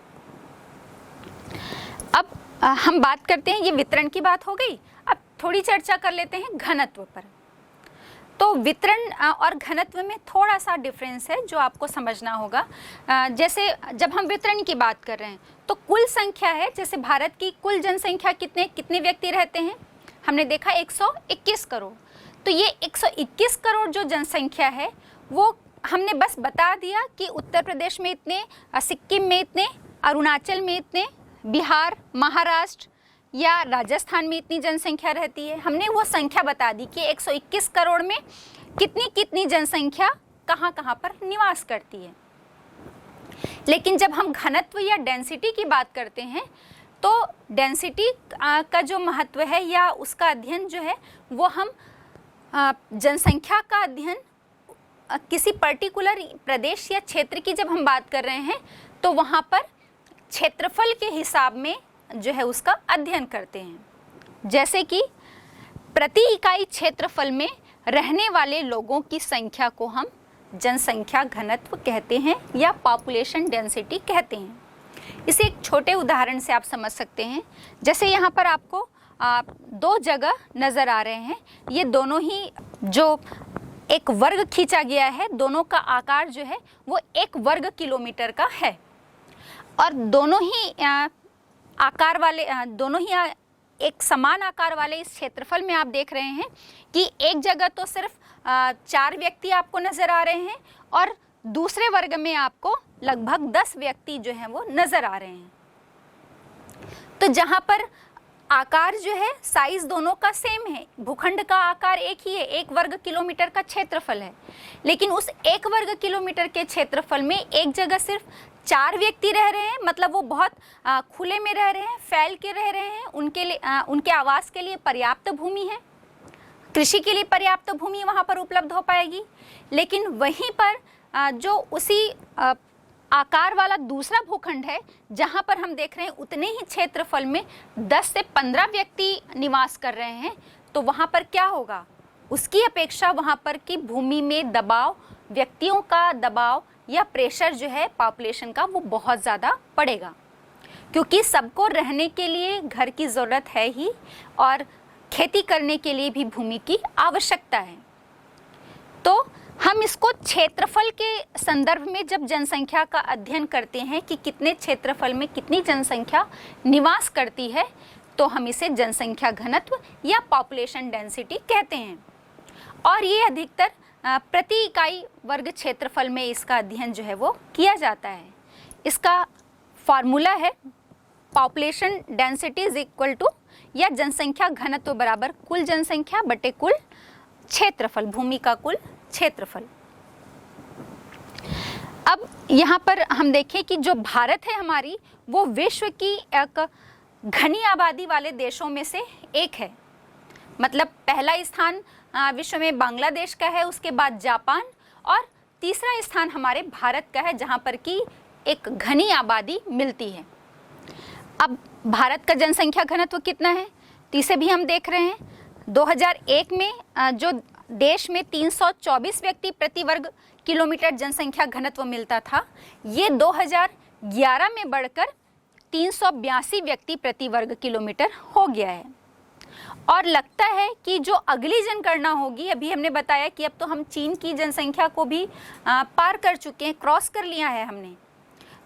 अब हम बात करते हैं, ये वितरण की बात हो गई, अब थोड़ी चर्चा कर लेते हैं घनत्व पर। तो वितरण और घनत्व में थोड़ा सा डिफरेंस है जो आपको समझना होगा। जैसे जब हम वितरण की बात कर रहे हैं तो कुल संख्या है, जैसे भारत की कुल जनसंख्या कितने व्यक्ति रहते हैं, हमने देखा 121 करोड़। तो ये 121 करोड़ जो जनसंख्या है वो हमने बस बता दिया कि उत्तर प्रदेश में इतने, सिक्किम में इतने, अरुणाचल में इतने, बिहार, महाराष्ट्र या राजस्थान में इतनी जनसंख्या रहती है। हमने वो संख्या बता दी कि 121 करोड़ में कितनी जनसंख्या कहाँ पर निवास करती है। लेकिन जब हम घनत्व या डेंसिटी की बात करते हैं तो डेंसिटी का जो महत्व है या उसका अध्ययन जो है वो हम जनसंख्या का अध्ययन किसी पर्टिकुलर प्रदेश या क्षेत्र की जब हम बात कर रहे हैं तो वहाँ पर क्षेत्रफल के हिसाब में जो है उसका अध्ययन करते हैं। जैसे कि प्रति इकाई क्षेत्रफल में रहने वाले लोगों की संख्या को हम जनसंख्या घनत्व कहते हैं या पॉपुलेशन डेंसिटी कहते हैं। इसे एक छोटे उदाहरण से आप समझ सकते हैं। जैसे यहाँ पर आपको 2 जगह नज़र आ रहे हैं, ये दोनों ही जो एक वर्ग खींचा गया है, दोनों का आकार जो है वो 1 वर्ग किलोमीटर का है। और दोनों ही एक समान आकार वाले इस क्षेत्रफल में आप देख रहे हैं कि एक जगह तो सिर्फ 4 व्यक्ति आपको नज़र आ रहे हैं और दूसरे वर्ग में आपको लगभग 10 व्यक्ति जो हैं वो नज़र आ रहे हैं। तो जहाँ पर आकार जो है साइज दोनों का सेम है, भूखंड का आकार एक ही है, 1 वर्ग किलोमीटर का क्षेत्रफल है, लेकिन उस 1 वर्ग किलोमीटर के क्षेत्रफल में एक जगह सिर्फ 4 व्यक्ति रह रहे हैं, मतलब वो बहुत खुले में रह रहे हैं, फैल के रह रहे हैं, उनके आवास के लिए पर्याप्त भूमि है, कृषि के लिए पर्याप्त भूमि वहाँ पर उपलब्ध हो पाएगी। लेकिन वहीं पर जो उसी आकार वाला दूसरा भूखंड है जहाँ पर हम देख रहे हैं उतने ही क्षेत्रफल में 10 से 15 व्यक्ति निवास कर रहे हैं, तो वहाँ पर क्या होगा, उसकी अपेक्षा वहाँ पर की भूमि में दबाव, व्यक्तियों का दबाव या प्रेशर जो है पॉपुलेशन का वो बहुत ज़्यादा पड़ेगा, क्योंकि सबको रहने के लिए घर की ज़रूरत है ही और खेती करने के लिए भी भूमि की आवश्यकता है। तो हम इसको क्षेत्रफल के संदर्भ में जब जनसंख्या का अध्ययन करते हैं कि कितने क्षेत्रफल में कितनी जनसंख्या निवास करती है, तो हम इसे जनसंख्या घनत्व या पॉपुलेशन डेंसिटी कहते हैं। और ये अधिकतर प्रति इकाई वर्ग क्षेत्रफल में इसका अध्ययन जो है वो किया जाता है। इसका फॉर्मूला है population density is equal to, या जनसंख्या घनत्व बराबर कुल जनसंख्या बटे कुल क्षेत्रफल, भूमि का कुल क्षेत्रफल। अब यहाँ पर हम देखें कि जो भारत है हमारी, वो विश्व की एक घनी आबादी वाले देशों में से एक है। मतलब पहला स्थान विश्व में बांग्लादेश का है, उसके बाद जापान, और तीसरा स्थान हमारे भारत का है जहाँ पर कि एक घनी आबादी मिलती है। अब भारत का जनसंख्या घनत्व कितना है, तो इसे भी हम देख रहे हैं। 2001 में जो देश में 324 व्यक्ति प्रति वर्ग किलोमीटर जनसंख्या घनत्व मिलता था, ये 2011 में बढ़कर 382 व्यक्ति प्रति वर्ग किलोमीटर हो गया है। और लगता है कि जो अगली जनगणना होगी, अभी हमने बताया कि अब तो हम चीन की जनसंख्या को भी पार कर चुके हैं, क्रॉस कर लिया है हमने।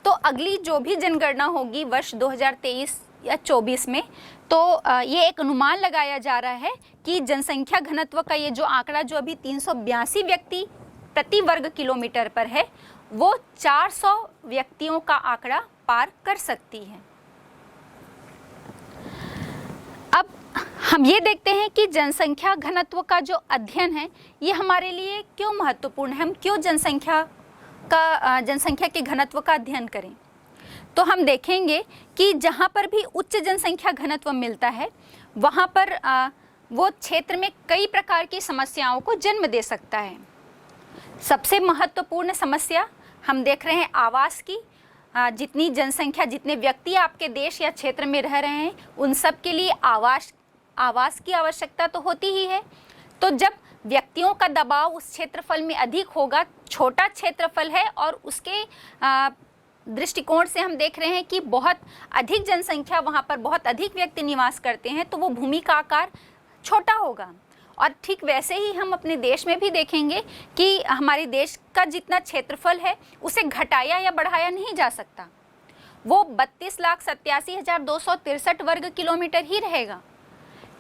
तो अगली जो भी जनगणना होगी वर्ष 2023 या 24 में, तो ये एक अनुमान लगाया जा रहा है कि जनसंख्या घनत्व का ये जो आंकड़ा जो अभी 382 व्यक्ति प्रति वर्ग किलोमीटर पर है, वो 400 व्यक्तियों का आंकड़ा पार कर सकती है। अब हम ये देखते हैं कि जनसंख्या घनत्व का जो अध्ययन है ये हमारे लिए क्यों महत्वपूर्ण है, हम क्यों जनसंख्या के घनत्व का अध्ययन करें। तो हम देखेंगे कि जहाँ पर भी उच्च जनसंख्या घनत्व मिलता है वहाँ पर वो क्षेत्र में कई प्रकार की समस्याओं को जन्म दे सकता है। सबसे महत्वपूर्ण समस्या हम देख रहे हैं आवास की। जितनी जनसंख्या, जितने व्यक्ति आपके देश या क्षेत्र में रह रहे हैं, उन सब के लिए आवास की आवश्यकता तो होती ही है। तो जब व्यक्तियों का दबाव उस क्षेत्रफल में अधिक होगा, छोटा क्षेत्रफल है और उसके दृष्टिकोण से हम देख रहे हैं कि बहुत अधिक जनसंख्या, वहाँ पर बहुत अधिक व्यक्ति निवास करते हैं, तो वो भूमि का आकार छोटा होगा। और ठीक वैसे ही हम अपने देश में भी देखेंगे कि हमारे देश का जितना क्षेत्रफल है उसे घटाया या बढ़ाया नहीं जा सकता, वो 32,87,263 वर्ग किलोमीटर ही रहेगा।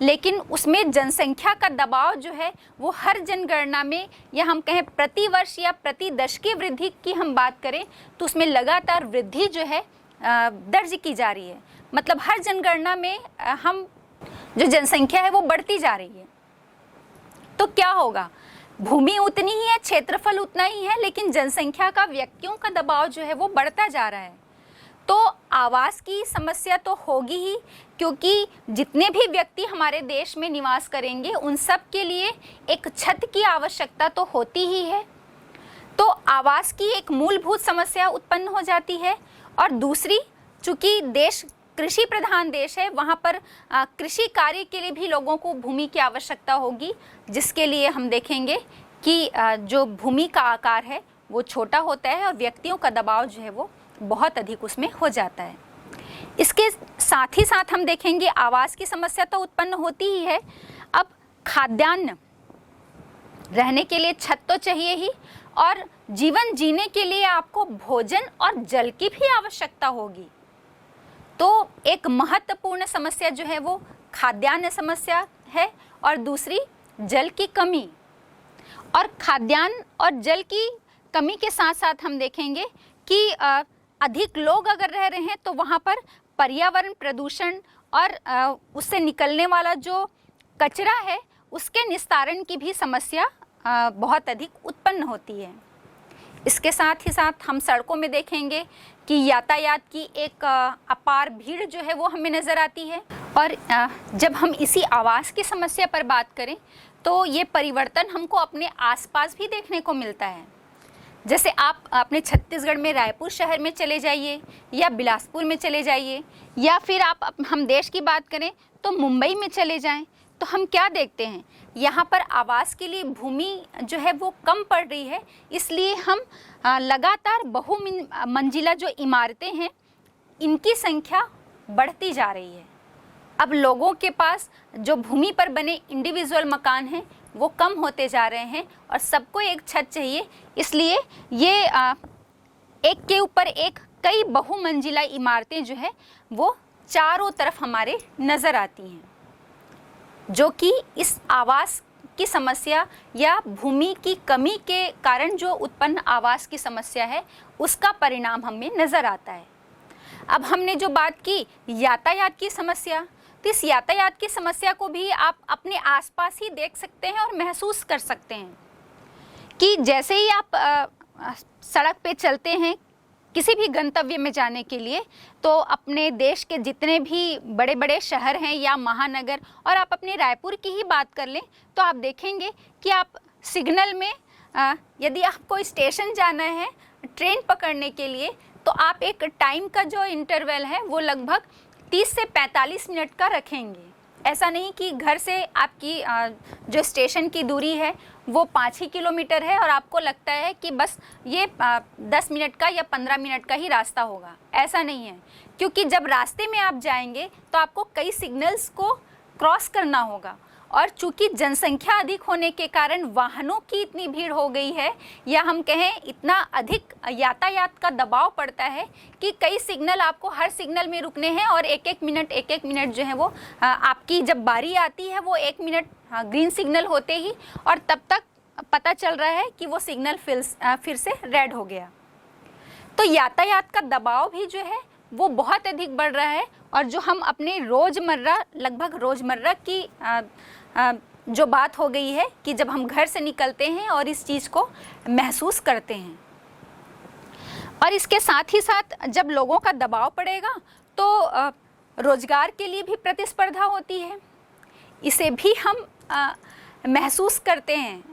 लेकिन उसमें जनसंख्या का दबाव जो है वो हर जनगणना में, या हम कहें प्रति वर्ष या प्रति दशकीय वृद्धि की हम बात करें तो उसमें लगातार वृद्धि जो है दर्ज की जा रही है। मतलब हर जनगणना में हम जो जनसंख्या है वो बढ़ती जा रही है। तो क्या होगा, भूमि उतनी ही है, क्षेत्रफल उतना ही है, लेकिन जनसंख्या का, व्यक्तियों का दबाव जो है वो बढ़ता जा रहा है। तो आवास की समस्या तो होगी ही, क्योंकि जितने भी व्यक्ति हमारे देश में निवास करेंगे उन सब के लिए एक छत की आवश्यकता तो होती ही है। तो आवास की एक मूलभूत समस्या उत्पन्न हो जाती है। और दूसरी, चूँकि देश कृषि प्रधान देश है, वहाँ पर कृषि कार्य के लिए भी लोगों को भूमि की आवश्यकता होगी, जिसके लिए हम देखेंगे कि जो भूमि का आकार है वो छोटा होता है और व्यक्तियों का दबाव जो है वो बहुत अधिक उसमें हो जाता है। इसके साथ ही साथ हम देखेंगे आवास की समस्या तो उत्पन्न होती ही है। अब खाद्यान्न, रहने के लिए छत तो चाहिए ही, और जीवन जीने के लिए आपको भोजन और जल की भी आवश्यकता होगी। तो एक महत्वपूर्ण समस्या जो है वो खाद्यान्न समस्या है, और दूसरी जल की कमी। और खाद्यान्न और जल की कमी के साथ साथ हम देखेंगे कि अधिक लोग अगर रह रहे हैं तो वहाँ पर पर्यावरण प्रदूषण और उससे निकलने वाला जो कचरा है उसके निस्तारण की भी समस्या बहुत अधिक उत्पन्न होती है। इसके साथ ही साथ हम सड़कों में देखेंगे कि यातायात की एक अपार भीड़ जो है वो हमें नज़र आती है। और जब हम इसी आवास की समस्या पर बात करें तो ये परिवर्तन हमको अपने आसपास भी देखने को मिलता है। जैसे आप अपने छत्तीसगढ़ में रायपुर शहर में चले जाइए या बिलासपुर में चले जाइए, या फिर हम देश की बात करें तो मुंबई में चले जाएं, तो हम क्या देखते हैं, यहाँ पर आवास के लिए भूमि जो है वो कम पड़ रही है। इसलिए हम लगातार बहुमंजिला जो इमारतें हैं इनकी संख्या बढ़ती जा रही है। अब लोगों के पास जो भूमि पर बने इंडिविजुअल मकान हैं वो कम होते जा रहे हैं और सबको एक छत चाहिए। इसलिए ये एक के ऊपर एक कई बहुमंजिला इमारतें जो है वो चारों तरफ हमारे नज़र आती हैं, जो कि इस आवास की समस्या या भूमि की कमी के कारण जो उत्पन्न आवास की समस्या है उसका परिणाम हमें नज़र आता है। अब हमने जो बात की यातायात की समस्या, तो इस यातायात की समस्या को भी आप अपने आसपास ही देख सकते हैं और महसूस कर सकते हैं कि जैसे ही आप सड़क पे चलते हैं किसी भी गंतव्य में जाने के लिए, तो अपने देश के जितने भी बड़े बड़े शहर हैं या महानगर, और आप अपने रायपुर की ही बात कर लें तो आप देखेंगे कि आप सिग्नल में यदि आपको स्टेशन जाना है ट्रेन पकड़ने के लिए, तो आप एक टाइम का जो इंटरवल है वो लगभग 30 से 45 मिनट का रखेंगे। ऐसा नहीं कि घर से आपकी जो स्टेशन की दूरी है वो 5 ही किलोमीटर है और आपको लगता है कि बस ये 10 मिनट का या 15 मिनट का ही रास्ता होगा। ऐसा नहीं है, क्योंकि जब रास्ते में आप जाएंगे तो आपको कई सिग्नल्स को क्रॉस करना होगा। और चूंकि जनसंख्या अधिक होने के कारण वाहनों की इतनी भीड़ हो गई है, या हम कहें इतना अधिक यातायात का दबाव पड़ता है कि कई सिग्नल आपको हर सिग्नल में रुकने हैं, और एक एक मिनट जो है वो आपकी जब बारी आती है वो 1 मिनट ग्रीन सिग्नल होते ही, और तब तक पता चल रहा है कि वो सिग्नल फिर से रेड हो गया। तो यातायात का दबाव भी जो है वो बहुत अधिक बढ़ रहा है। और जो हम अपने लगभग रोज़मर्रा की जो बात हो गई है कि जब हम घर से निकलते हैं और इस चीज़ को महसूस करते हैं, और इसके साथ ही साथ जब लोगों का दबाव पड़ेगा तो रोज़गार के लिए भी प्रतिस्पर्धा होती है, इसे भी हम महसूस करते हैं।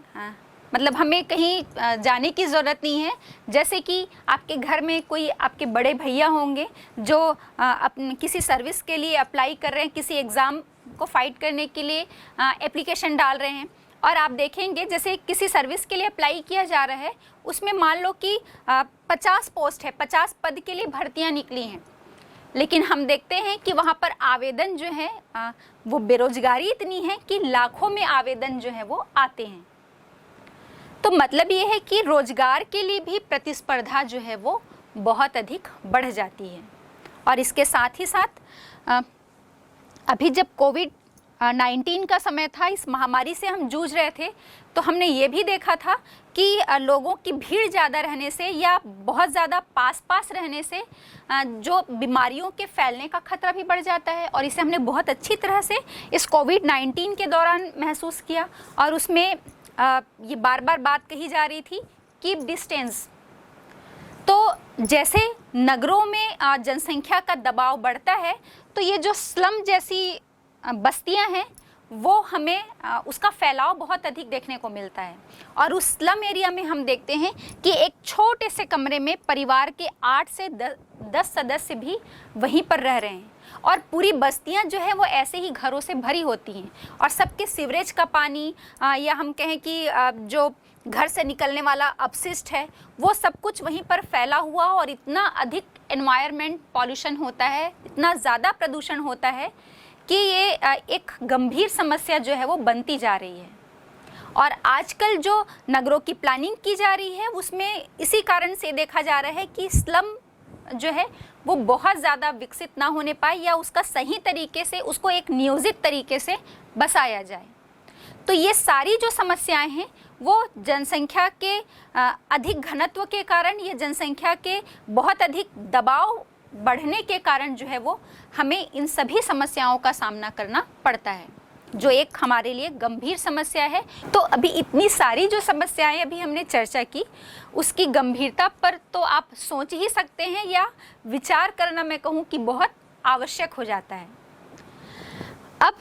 मतलब हमें कहीं जाने की ज़रूरत नहीं है। जैसे कि आपके घर में कोई आपके बड़े भैया होंगे जो अपने किसी सर्विस के लिए अप्लाई कर रहे हैं, किसी एग्ज़ाम को फाइट करने के लिए एप्लीकेशन डाल रहे हैं, और आप देखेंगे जैसे किसी सर्विस के लिए अप्लाई किया जा रहा है, उसमें मान लो कि 50 पोस्ट है, 50 पद के लिए भर्तियां निकली हैं, लेकिन हम देखते हैं कि वहाँ पर आवेदन जो है वो बेरोजगारी इतनी है कि लाखों में आवेदन जो है वो आते हैं। तो मतलब ये है कि रोजगार के लिए भी प्रतिस्पर्धा जो है वो बहुत अधिक बढ़ जाती है। और इसके साथ ही साथ अभी जब कोविड-19 का समय था, इस महामारी से हम जूझ रहे थे, तो हमने ये भी देखा था कि लोगों की भीड़ ज़्यादा रहने से या बहुत ज़्यादा पास रहने से जो बीमारियों के फैलने का खतरा भी बढ़ जाता है। और इसे हमने बहुत अच्छी तरह से इस कोविड-19 के दौरान महसूस किया। और उसमें ये बार बार बात कही जा रही थी, कीप डिस्टेंस। तो जैसे नगरों में जनसंख्या का दबाव बढ़ता है, तो ये जो स्लम जैसी बस्तियां हैं वो हमें उसका फैलाव बहुत अधिक देखने को मिलता है। और उस स्लम एरिया में हम देखते हैं कि एक छोटे से कमरे में परिवार के 8 से 10 सदस्य भी वहीं पर रह रहे हैं, और पूरी बस्तियां जो है वो ऐसे ही घरों से भरी होती हैं, और सबके सीवरेज का पानी या हम कहें कि जो घर से निकलने वाला अपशिष्ट है वो सब कुछ वहीं पर फैला हुआ, और इतना अधिक एनवायरनमेंट पॉल्यूशन होता है, इतना ज़्यादा प्रदूषण होता है कि ये एक गंभीर समस्या जो है वो बनती जा रही है। और आजकल जो नगरों की प्लानिंग की जा रही है उसमें इसी कारण से देखा जा रहा है कि स्लम जो है वो बहुत ज़्यादा विकसित ना होने पाए, या उसका सही तरीके से, उसको एक नियोजित तरीके से बसाया जाए। तो ये सारी जो समस्याएं हैं वो जनसंख्या के अधिक घनत्व के कारण, ये जनसंख्या के बहुत अधिक दबाव बढ़ने के कारण जो है वो हमें इन सभी समस्याओं का सामना करना पड़ता है, जो एक हमारे लिए गंभीर समस्या है। तो अभी इतनी सारी जो समस्याएं अभी हमने चर्चा की, उसकी गंभीरता पर तो आप सोच ही सकते हैं, या विचार करना मैं कहूँ कि बहुत आवश्यक हो जाता है। अब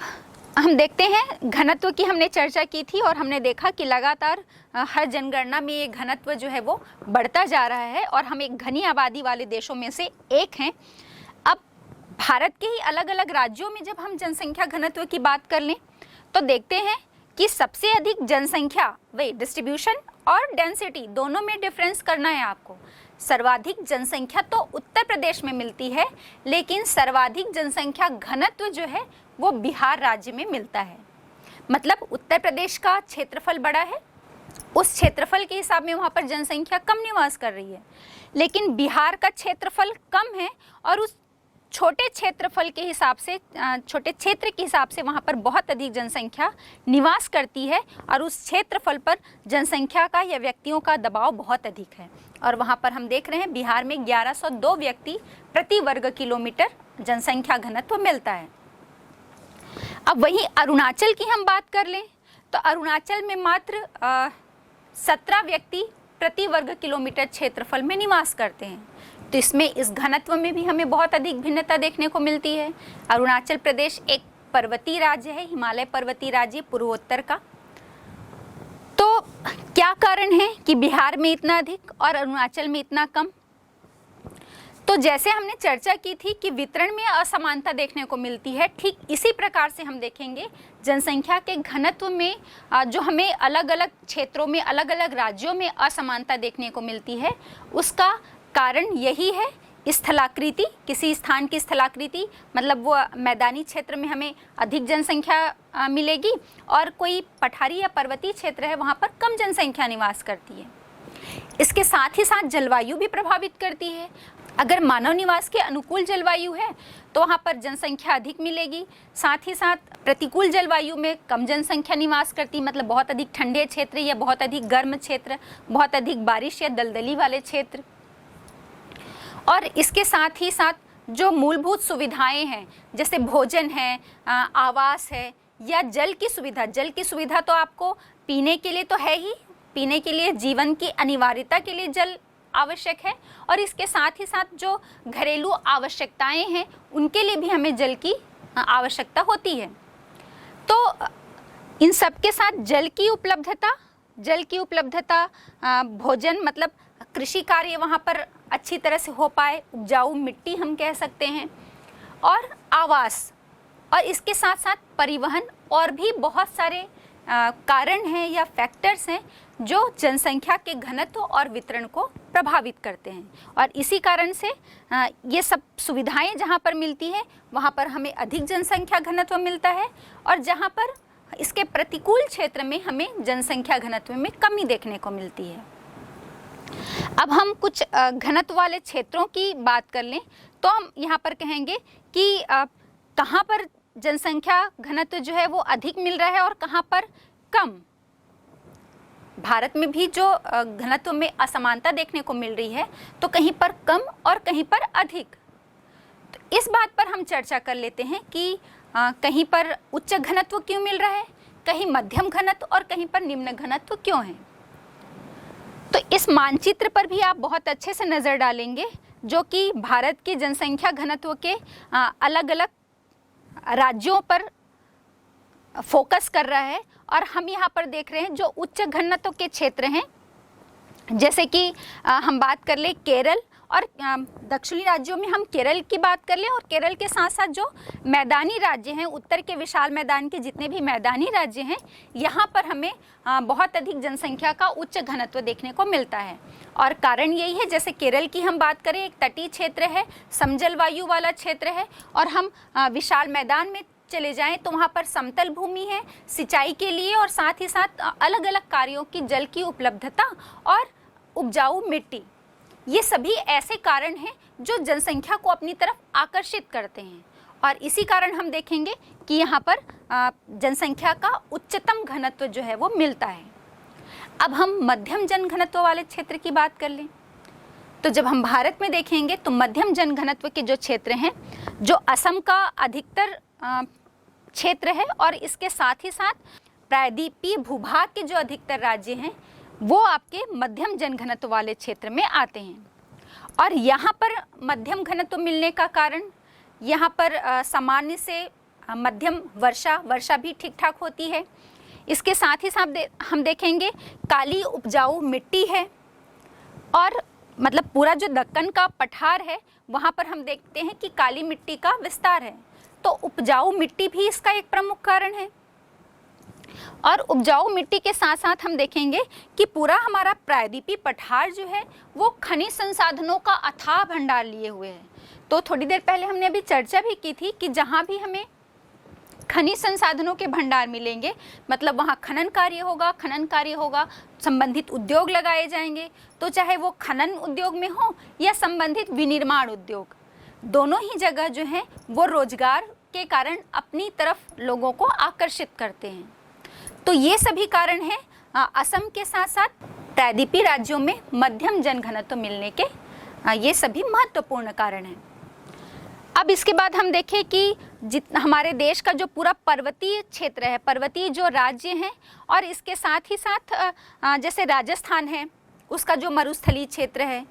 हम देखते हैं, घनत्व की हमने चर्चा की थी, और हमने देखा कि लगातार हर जनगणना में ये घनत्व जो है वो बढ़ता जा रहा है, और हम एक घनी आबादी वाले देशों में से एक हैं। अब भारत के ही अलग अलग राज्यों में जब हम जनसंख्या घनत्व की बात कर लें, तो देखते हैं कि सबसे अधिक जनसंख्या, वे डिस्ट्रीब्यूशन और डेंसिटी दोनों में डिफरेंस करना है आपको। सर्वाधिक जनसंख्या तो उत्तर प्रदेश में मिलती है, लेकिन सर्वाधिक जनसंख्या घनत्व जो है वो बिहार राज्य में मिलता है। मतलब उत्तर प्रदेश का क्षेत्रफल बड़ा है, उस क्षेत्रफल के हिसाब में वहाँ पर जनसंख्या कम निवास कर रही है, लेकिन बिहार का क्षेत्रफल कम है, और उस छोटे क्षेत्रफल के हिसाब से, छोटे क्षेत्र के हिसाब से वहाँ पर बहुत अधिक जनसंख्या निवास करती है, और उस क्षेत्रफल पर जनसंख्या का या व्यक्तियों का दबाव बहुत अधिक है। और वहाँ पर हम देख रहे हैं बिहार में 1102 व्यक्ति प्रति वर्ग किलोमीटर जनसंख्या घनत्व मिलता है। अब वहीं अरुणाचल की हम बात कर लें, तो अरुणाचल में मात्र 17 व्यक्ति प्रति वर्ग किलोमीटर क्षेत्रफल में निवास करते हैं। तो इसमें, इस घनत्व में भी हमें बहुत अधिक भिन्नता देखने को मिलती है। अरुणाचल प्रदेश एक पर्वतीय राज्य है, हिमालय पर्वतीय राज्य पूर्वोत्तर का। तो क्या कारण है कि बिहार में इतना अधिक और अरुणाचल में इतना कम? तो जैसे हमने चर्चा की थी कि वितरण में असमानता देखने को मिलती है, ठीक इसी प्रकार से हम देखेंगे जनसंख्या के घनत्व में जो हमें अलग अलग क्षेत्रों में, अलग अलग राज्यों में असमानता देखने को मिलती है, उसका कारण यही है स्थलाकृति, किसी स्थान की स्थलाकृति मतलब वो मैदानी क्षेत्र में हमें अधिक जनसंख्या मिलेगी और कोई पठारी या पर्वतीय क्षेत्र है वहाँ पर कम जनसंख्या निवास करती है। इसके साथ ही साथ जलवायु भी प्रभावित करती है। अगर मानव निवास के अनुकूल जलवायु है तो वहाँ पर जनसंख्या अधिक मिलेगी, साथ ही साथ प्रतिकूल जलवायु में कम जनसंख्या निवास करती, मतलब बहुत अधिक ठंडे क्षेत्र या बहुत अधिक गर्म क्षेत्र, बहुत अधिक बारिश या दलदली वाले क्षेत्र। और इसके साथ ही साथ जो मूलभूत सुविधाएं हैं जैसे भोजन है, आवास है या जल की सुविधा तो आपको पीने के लिए तो है ही, पीने के लिए जीवन की अनिवार्यता के लिए जल आवश्यक है, और इसके साथ ही साथ जो घरेलू आवश्यकताएं हैं उनके लिए भी हमें जल की आवश्यकता होती है। तो इन सब के साथ जल की उपलब्धता, भोजन मतलब कृषि कार्य वहाँ पर अच्छी तरह से हो पाए, उपजाऊ मिट्टी हम कह सकते हैं, और आवास, और इसके साथ साथ परिवहन और भी बहुत सारे कारण हैं या फैक्टर्स हैं जो जनसंख्या के घनत्व और वितरण को प्रभावित करते हैं। और इसी कारण से ये सब सुविधाएं जहाँ पर मिलती है वहाँ पर हमें अधिक जनसंख्या घनत्व मिलता है, और जहाँ पर इसके प्रतिकूल क्षेत्र में हमें जनसंख्या घनत्व में कमी देखने को मिलती है। अब हम कुछ घनत्व वाले क्षेत्रों की बात कर लें तो हम यहाँ पर कहेंगे कि कहाँ पर जनसंख्या घनत्व जो है वो अधिक मिल रहा है और कहाँ पर कम। भारत में भी जो घनत्व में असमानता देखने को मिल रही है तो कहीं पर कम और कहीं पर अधिक। तो इस बात पर हम चर्चा कर लेते हैं कि कहीं पर उच्च घनत्व क्यों मिल रहा है, कहीं मध्यम घनत्व और कहीं पर निम्न घनत्व क्यों है। तो इस मानचित्र पर भी आप बहुत अच्छे से नज़र डालेंगे जो कि भारत की जनसंख्या घनत्व के अलग अलग राज्यों पर फोकस कर रहा है। और हम यहाँ पर देख रहे हैं जो उच्च घनत्व के क्षेत्र हैं, जैसे कि हम बात कर लें केरल, और दक्षिणी राज्यों में हम केरल की बात कर लें, और केरल के साथ साथ जो मैदानी राज्य हैं, उत्तर के विशाल मैदान के जितने भी मैदानी राज्य हैं, यहाँ पर हमें बहुत अधिक जनसंख्या का उच्च घनत्व देखने को मिलता है। और कारण यही है, जैसे केरल की हम बात करें, एक तटीय क्षेत्र है, समजल वायु वाला क्षेत्र है, और हम विशाल मैदान में चले जाएं तो वहाँ पर समतल भूमि है सिंचाई के लिए, और साथ ही साथ अलग अलग कार्यों की जल की उपलब्धता और उपजाऊ मिट्टी, ये सभी ऐसे कारण हैं जो जनसंख्या को अपनी तरफ आकर्षित करते हैं। और इसी कारण हम देखेंगे कि यहाँ पर जनसंख्या का उच्चतम घनत्व जो है वो मिलता है। अब हम मध्यम जन घनत्व वाले क्षेत्र की बात कर लें तो जब हम भारत में देखेंगे तो मध्यम जन घनत्व के जो क्षेत्र हैं, जो असम का अधिकतर क्षेत्र है और इसके साथ ही साथ प्रायद्वीपीय भूभाग के जो अधिकतर राज्य हैं वो आपके मध्यम जन घनत्व वाले क्षेत्र में आते हैं। और यहाँ पर मध्यम घनत्व मिलने का कारण, यहाँ पर सामान्य से मध्यम वर्षा भी ठीक ठाक होती है। इसके साथ ही साथ हम देखेंगे काली उपजाऊ मिट्टी है, और मतलब पूरा जो दक्कन का पठार है वहाँ पर हम देखते हैं कि काली मिट्टी का विस्तार है, तो उपजाऊ मिट्टी भी इसका एक प्रमुख कारण है। और उपजाऊ मिट्टी के साथ साथ हम देखेंगे कि पूरा हमारा प्रायद्वीपीय पठार जो है वो खनिज संसाधनों का अथाह भंडार लिए हुए है। तो थोड़ी देर पहले हमने अभी चर्चा भी की थी कि जहाँ भी हमें खनिज संसाधनों के भंडार मिलेंगे मतलब वहाँ खनन कार्य होगा, संबंधित उद्योग लगाए जाएंगे, तो चाहे वो खनन उद्योग में हो या संबंधित विनिर्माण उद्योग, दोनों ही जगह जो है वो रोजगार के कारण अपनी तरफ लोगों को आकर्षित करते हैं। तो ये सभी कारण हैं असम के साथ साथ प्रायद्वीपीय राज्यों में मध्यम जनघनत्व मिलने के, ये सभी महत्वपूर्ण कारण हैं। अब इसके बाद हम देखें कि जितना हमारे देश का जो पूरा पर्वतीय क्षेत्र है, पर्वतीय जो राज्य हैं, और इसके साथ ही साथ जैसे राजस्थान है उसका जो मरुस्थलीय क्षेत्र है,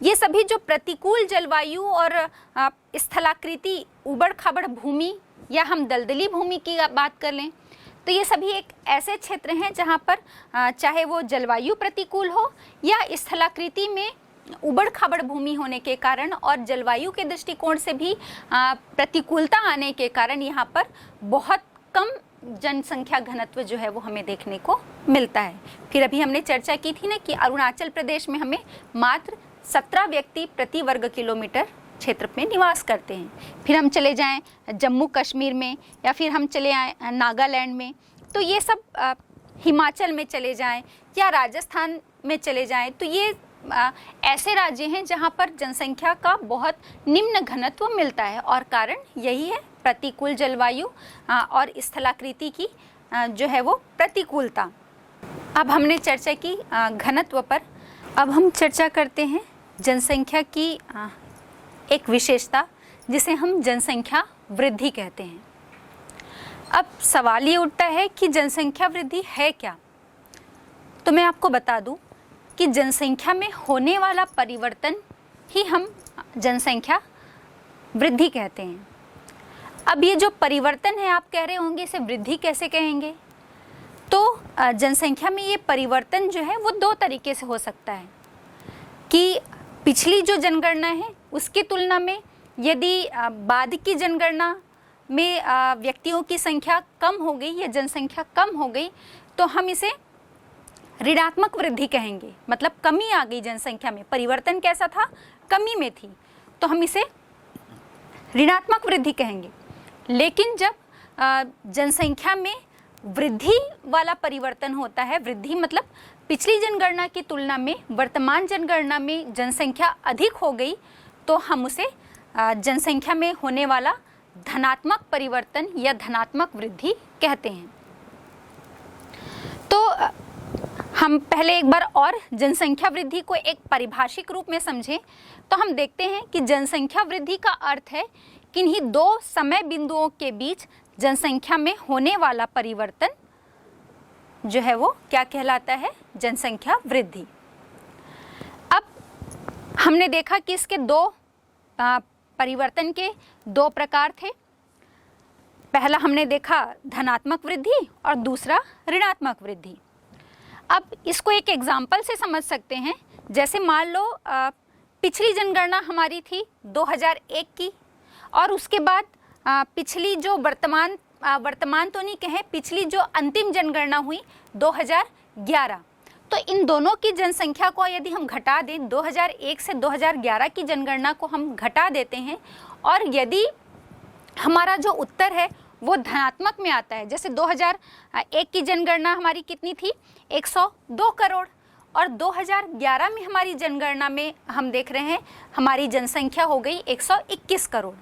ये सभी जो प्रतिकूल जलवायु और स्थलाकृति उबड़ खाबड़ भूमि या हम दलदली भूमि की बात कर लें तो ये सभी एक ऐसे क्षेत्र हैं जहाँ पर चाहे वो जलवायु प्रतिकूल हो या स्थलाकृति में उबड़ खाबड़ भूमि होने के कारण और जलवायु के दृष्टिकोण से भी प्रतिकूलता आने के कारण यहाँ पर बहुत कम जनसंख्या घनत्व जो है वो हमें देखने को मिलता है। फिर अभी हमने चर्चा की थी ना कि अरुणाचल प्रदेश में हमें मात्र 17 व्यक्ति प्रति वर्ग किलोमीटर क्षेत्र में निवास करते हैं। फिर हम चले जाएं जम्मू कश्मीर में, या फिर हम चले आए नागालैंड में, तो ये सब हिमाचल में चले जाएं या राजस्थान में चले जाएं, तो ये ऐसे राज्य हैं जहां पर जनसंख्या का बहुत निम्न घनत्व मिलता है, और कारण यही है प्रतिकूल जलवायु और स्थलाकृति की जो है वो प्रतिकूलता। अब हमने चर्चा की घनत्व पर, अब हम चर्चा करते हैं जनसंख्या की एक विशेषता जिसे हम जनसंख्या वृद्धि कहते हैं। अब सवाल ये उठता है कि जनसंख्या वृद्धि है क्या? तो मैं आपको बता दूं कि जनसंख्या में होने वाला परिवर्तन ही हम जनसंख्या वृद्धि कहते हैं। अब ये जो परिवर्तन है, आप कह रहे होंगे इसे वृद्धि कैसे कहेंगे? तो जनसंख्या में ये परिवर्तन जो है वो दो तरीके से हो सकता है कि पिछली जो जनगणना है उसकी तुलना में यदि बाद की जनगणना में व्यक्तियों की संख्या कम हो गई या जनसंख्या कम हो गई, तो हम इसे ऋणात्मक वृद्धि कहेंगे। मतलब कमी आ गई जनसंख्या में, परिवर्तन कैसा था? कमी में थी, तो हम इसे ऋणात्मक वृद्धि कहेंगे। लेकिन जब जनसंख्या में वृद्धि वाला परिवर्तन होता है, वृद्धि मतलब पिछली जनगणना की तुलना में वर्तमान जनगणना में जनसंख्या अधिक हो गई, तो हम उसे जनसंख्या में होने वाला धनात्मक परिवर्तन या धनात्मक वृद्धि कहते हैं। तो हम पहले एक बार और जनसंख्या वृद्धि को एक पारिभाषिक रूप में समझें, तो हम देखते हैं कि जनसंख्या वृद्धि का अर्थ है किन्हीं दो समय बिंदुओं के बीच जनसंख्या में होने वाला परिवर्तन जो है वो क्या कहलाता है? जनसंख्या वृद्धि। अब हमने देखा कि इसके दो परिवर्तन के दो प्रकार थे। पहला हमने देखा धनात्मक वृद्धि और दूसरा ऋणात्मक वृद्धि। अब इसको एक एग्जाम्पल से समझ सकते हैं। जैसे मान लो पिछली जनगणना हमारी थी 2001 की, और उसके बाद पिछली जो वर्तमान तो नहीं कहें, पिछली जो अंतिम जनगणना हुई 2011, तो इन दोनों की जनसंख्या को यदि हम घटा दें, 2001 से 2011 की जनगणना को हम घटा देते हैं, और यदि हमारा जो उत्तर है वो धनात्मक में आता है, जैसे 2001 की जनगणना हमारी कितनी थी? 102 करोड़, और 2011 में हमारी जनगणना में हम देख रहे हैं हमारी जनसंख्या हो गई 121 करोड़।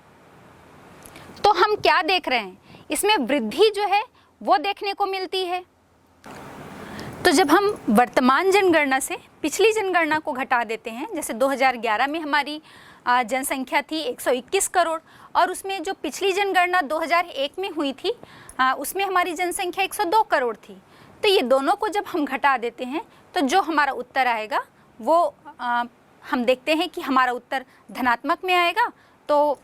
तो हम क्या देख रहे हैं? इसमें वृद्धि जो है वो देखने को मिलती है। तो जब हम वर्तमान जनगणना से पिछली जनगणना को घटा देते हैं, जैसे 2011 में हमारी जनसंख्या थी 121 करोड़, और उसमें जो पिछली जनगणना 2001 में हुई थी उसमें हमारी जनसंख्या 102 करोड़ थी, तो ये दोनों को जब हम घटा देते हैं तो जो हमारा उत्तर आएगा वो हम देखते हैं कि हमारा उत्तर धनात्मक में आएगा। तो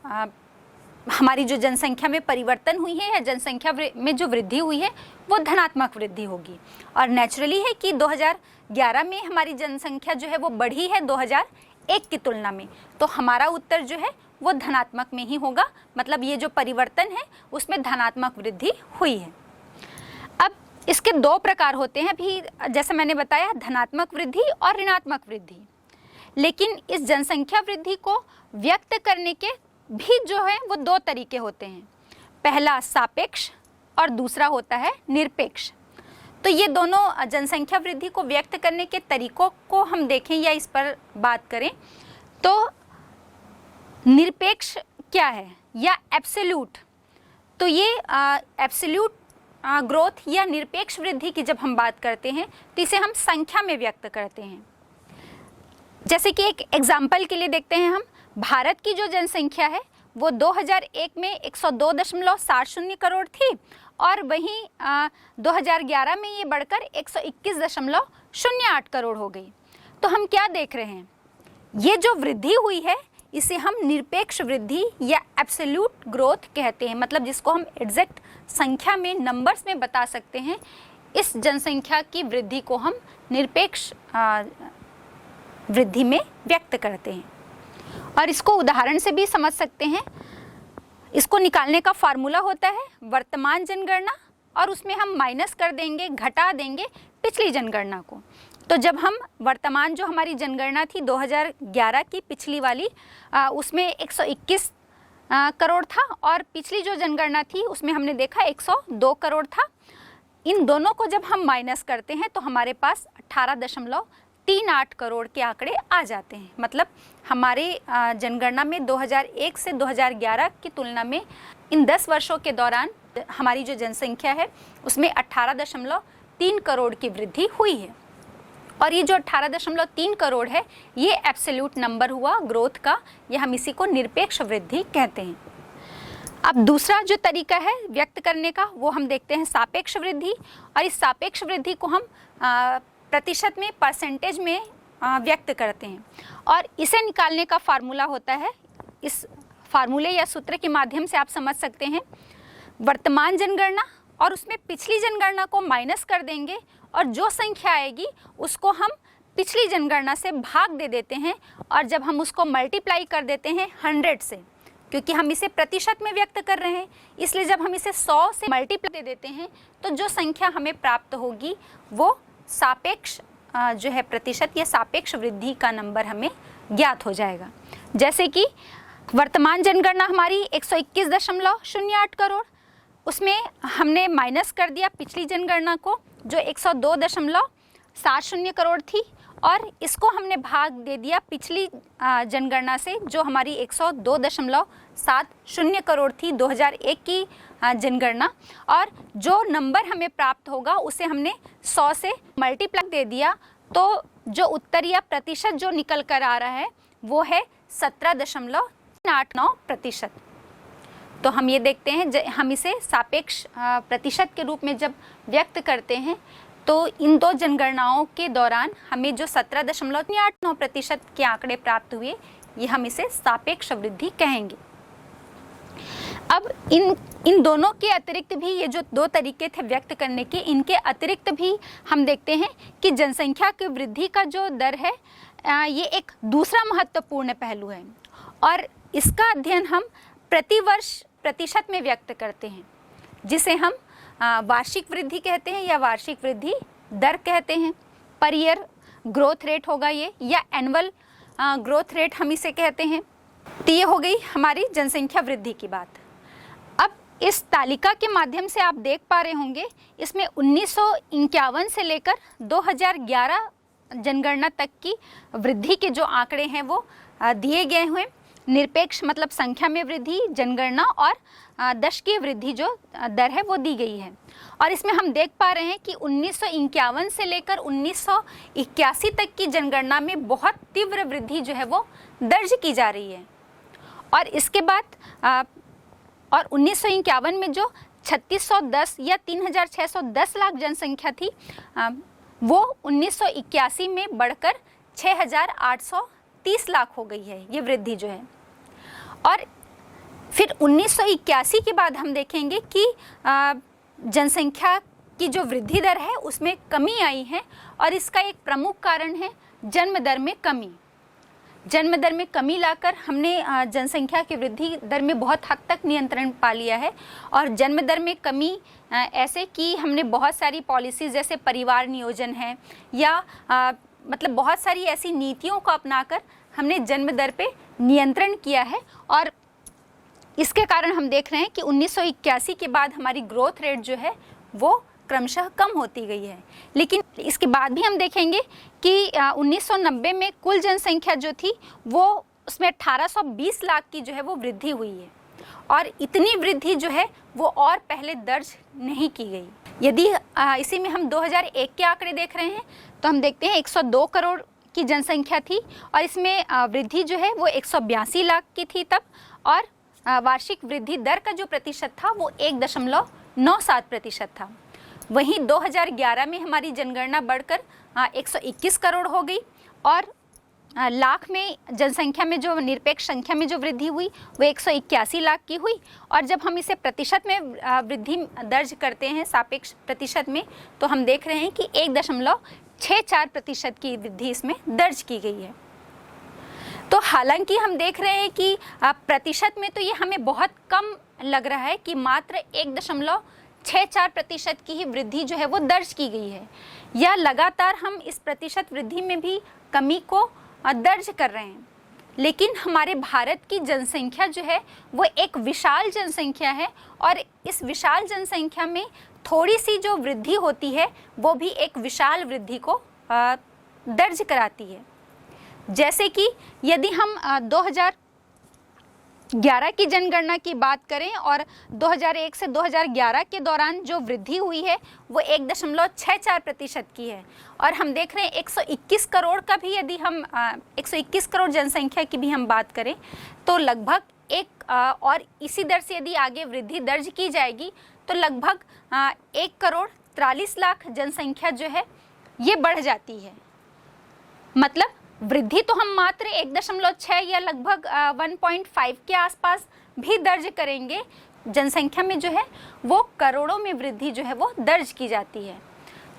हमारी जो जनसंख्या में परिवर्तन हुई है या जनसंख्या में जो वृद्धि हुई है वो धनात्मक वृद्धि होगी। और नेचुरली है कि 2011 में हमारी जनसंख्या जो है वो बढ़ी है 2001 की तुलना में, तो हमारा उत्तर जो है वो धनात्मक में ही होगा। मतलब ये जो परिवर्तन है उसमें धनात्मक वृद्धि हुई है। अब इसके दो प्रकार होते हैं, अभी जैसे मैंने बताया, धनात्मक वृद्धि और ऋणात्मक वृद्धि। लेकिन इस जनसंख्या वृद्धि को व्यक्त करने के भी जो है वो दो तरीके होते हैं। पहला सापेक्ष और दूसरा होता है निरपेक्ष। तो ये दोनों जनसंख्या वृद्धि को व्यक्त करने के तरीकों को हम देखें या इस पर बात करें, तो निरपेक्ष क्या है या एब्सोल्यूट। तो ये एब्सोल्यूट ग्रोथ या निरपेक्ष वृद्धि की जब हम बात करते हैं तो इसे हम संख्या में व्यक्त करते हैं। जैसे कि एक एग्जाम्पल के लिए देखते हैं हम, भारत की जो जनसंख्या है वो 2001 में 102.70 करोड़ थी, और वहीं 2011 में ये बढ़कर 121.08 करोड़ हो गई। तो हम क्या देख रहे हैं? ये जो वृद्धि हुई है इसे हम निरपेक्ष वृद्धि या एब्सोल्यूट ग्रोथ कहते हैं। मतलब जिसको हम एग्जैक्ट संख्या में, नंबर्स में बता सकते हैं, इस जनसंख्या की वृद्धि को हम निरपेक्ष वृद्धि में व्यक्त करते हैं। और इसको उदाहरण से भी समझ सकते हैं। इसको निकालने का फार्मूला होता है वर्तमान जनगणना, और उसमें हम माइनस कर देंगे, घटा देंगे पिछली जनगणना को। तो जब हम वर्तमान जो हमारी जनगणना थी 2011 की पिछली वाली, उसमें 121 करोड़ था, और पिछली जो जनगणना थी उसमें हमने देखा 102 करोड़ था। इन दोनों को जब हम माइनस करते हैं तो हमारे पास 18.38 करोड़ के आंकड़े आ जाते हैं। मतलब हमारे जनगणना में 2001 से 2011 की तुलना में इन 10 वर्षों के दौरान हमारी जो जनसंख्या है उसमें 18.3 करोड़ की वृद्धि हुई है। और ये जो 18.3 करोड़ है ये एब्सोल्यूट नंबर हुआ ग्रोथ का, ये हम इसी को निरपेक्ष वृद्धि कहते हैं। अब दूसरा जो तरीका है व्यक्त करने का वो हम देखते हैं सापेक्ष वृद्धि, और इस सापेक्ष वृद्धि को हम प्रतिशत में, परसेंटेज में व्यक्त करते हैं। और इसे निकालने का फार्मूला होता है, इस फार्मूले या सूत्र के माध्यम से आप समझ सकते हैं, वर्तमान जनगणना और उसमें पिछली जनगणना को माइनस कर देंगे और जो संख्या आएगी उसको हम पिछली जनगणना से भाग दे देते हैं, और जब हम उसको मल्टीप्लाई कर देते हैं 100 से, क्योंकि हम इसे प्रतिशत में व्यक्त कर रहे हैं, इसलिए जब हम इसे 100 से मल्टीप्लाई दे देते हैं तो जो संख्या हमें प्राप्त होगी वो सापेक्ष जो है प्रतिशत या सापेक्ष वृद्धि का नंबर हमें ज्ञात हो जाएगा। जैसे कि वर्तमान जनगणना हमारी 121.08 करोड़, उसमें हमने माइनस कर दिया पिछली जनगणना को जो 102.70 करोड़ थी, और इसको हमने भाग दे दिया पिछली जनगणना से जो हमारी 102.70 करोड़ थी 2001 की जनगणना, और जो नंबर हमें प्राप्त होगा उसे हमने 100 से मल्टीप्लाई दे दिया, तो जो उत्तर या प्रतिशत जो निकल कर आ रहा है वो है 17.89%। तो हम ये देखते हैं हम इसे सापेक्ष प्रतिशत के रूप में जब व्यक्त करते हैं तो इन दो जनगणनाओं के दौरान हमें जो 17.89% के आंकड़े प्राप्त हुए ये हम इसे सापेक्ष वृद्धि कहेंगे। अब इन दोनों के अतिरिक्त भी ये जो दो तरीके थे व्यक्त करने के, इनके अतिरिक्त भी हम देखते हैं कि जनसंख्या की वृद्धि का जो दर है ये एक दूसरा महत्वपूर्ण पहलू है, और इसका अध्ययन हम प्रतिवर्ष प्रतिशत में व्यक्त करते हैं, जिसे हम वार्षिक वृद्धि कहते हैं या वार्षिक वृद्धि दर कहते हैं। पर ईयर ग्रोथ रेट होगा ये, या एनुअल ग्रोथ रेट हम इसे कहते हैं। तो ये हो गई हमारी जनसंख्या वृद्धि की बात। अब इस तालिका के माध्यम से आप देख पा रहे होंगे, इसमें 1951 से लेकर 2011 जनगणना तक की वृद्धि के जो आंकड़े हैं वो दिए गए हुए। निरपेक्ष मतलब संख्या में वृद्धि, जनगणना और दशकीय वृद्धि जो दर है वो दी गई है। और इसमें हम देख पा रहे हैं कि 1951 से लेकर 1981 तक की जनगणना में बहुत तीव्र वृद्धि जो है वो दर्ज की जा रही है। और इसके बाद और 1951 में जो 3610 या 3610 लाख जनसंख्या थी वो 1981 में बढ़कर 6830 लाख हो गई है ये वृद्धि जो है। और फिर 1981 के बाद हम देखेंगे कि जनसंख्या की जो वृद्धि दर है उसमें कमी आई है, और इसका एक प्रमुख कारण है जन्म दर में कमी। जन्म दर में कमी लाकर हमने जनसंख्या की वृद्धि दर में बहुत हद तक नियंत्रण पा लिया है। और जन्म दर में कमी ऐसे कि हमने बहुत सारी पॉलिसीज़ जैसे परिवार नियोजन है या मतलब बहुत सारी ऐसी नीतियों को अपनाकर हमने जन्म दर पे नियंत्रण किया है, और इसके कारण हम देख रहे हैं कि 1981 के बाद हमारी ग्रोथ रेट जो है वो क्रमशः कम होती गई है। लेकिन इसके बाद भी हम देखेंगे कि 1990 में कुल जनसंख्या जो थी वो उसमें 1820 लाख की जो है वो वृद्धि हुई है, और इतनी वृद्धि जो है वो और पहले दर्ज नहीं की गई। यदि इसी में हम 2001 के आंकड़े देख रहे हैं तो हम देखते हैं 102 करोड़ की जनसंख्या थी, और इसमें वृद्धि जो है वो 182 लाख की थी तब, और वार्षिक वृद्धि दर का जो प्रतिशत था वो 1.97% था। वहीं 2011 में हमारी जनगणना बढ़कर 121 करोड़ हो गई, और लाख में जनसंख्या में जो निरपेक्ष संख्या में जो वृद्धि हुई वो 181 लाख की हुई। और जब हम इसे प्रतिशत में वृद्धि दर्ज करते हैं सापेक्ष प्रतिशत में, तो हम देख रहे हैं कि 1.64% की वृद्धि इसमें दर्ज की गई है। तो हालांकि हम देख रहे हैं कि प्रतिशत में तो ये हमें बहुत कम लग रहा है कि मात्र 6-4% की ही वृद्धि जो है वो दर्ज की गई है, या लगातार हम इस प्रतिशत वृद्धि में भी कमी को दर्ज कर रहे हैं। लेकिन हमारे भारत की जनसंख्या जो है वो एक विशाल जनसंख्या है, और इस विशाल जनसंख्या में थोड़ी सी जो वृद्धि होती है वो भी एक विशाल वृद्धि को दर्ज कराती है। जैसे कि यदि हम 2011 की जनगणना की बात करें और 2001 से 2011 के दौरान जो वृद्धि हुई है वो 1.64% की है, और हम देख रहे हैं 121 करोड़ का भी, यदि हम 121 करोड़ जनसंख्या की भी हम बात करें तो लगभग और इसी दर से यदि आगे वृद्धि दर्ज की जाएगी तो लगभग 1,43,00,000 जनसंख्या जो है ये बढ़ जाती है। मतलब वृद्धि तो हम मात्र 1.6 या लगभग 1.5 के आसपास भी दर्ज करेंगे, जनसंख्या में जो है वो करोड़ों में वृद्धि जो है वो दर्ज की जाती है।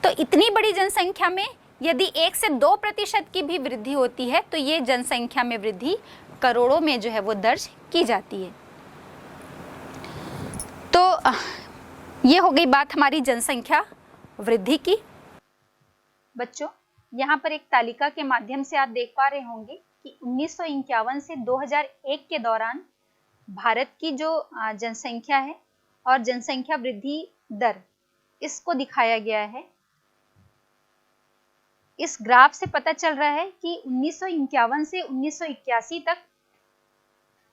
तो इतनी बड़ी जनसंख्या में यदि 1 से 2% की भी वृद्धि होती है तो ये जनसंख्या में वृद्धि करोड़ों में जो है वो दर्ज की जाती है। तो ये हो गई बात हमारी जनसंख्या वृद्धि की। बच्चों, यहाँ पर एक तालिका के माध्यम से आप देख पा रहे होंगे कि 1951 से 2001 के दौरान भारत की जो जनसंख्या है और जनसंख्या वृद्धि दर, इसको दिखाया गया है। इस ग्राफ से पता चल रहा है कि 1951 से 1981 तक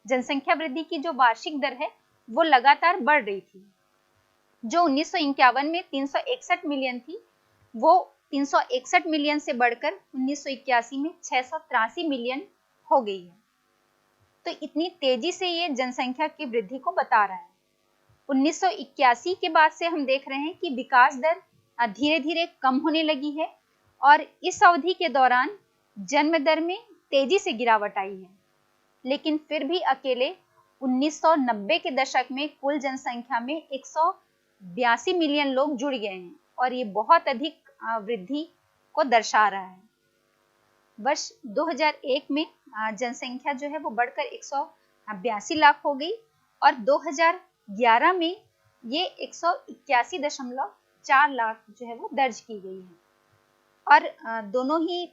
जनसंख्या वृद्धि की जो वार्षिक दर है वो लगातार बढ़ रही थी। जो 1951 में 361 मिलियन थी वो 361 मिलियन से बढ़कर 1981 में 683 मिलियन हो गई है। तो इतनी तेजी से ये जनसंख्या की वृद्धि को बता रहा है। 1981 के बाद से हम देख रहे हैं कि विकास दर धीरे धीरे कम होने लगी है, और इस अवधि के दौरान जन्म दर में तेजी से गिरावट आई है। लेकिन फिर भी अकेले 1990 के दशक में कुल जनसंख्या में 182 मिलियन लोग जुड़ गए हैं, और ये बहुत अधिक वृद्धि को दर्शा रहा है। वर्ष 2001 में जनसंख्या जो है वो बढ़कर 182 लाख हो गई, और 2011 में ये 181.4 लाख जो है वो दर्ज की गई है। और दोनों ही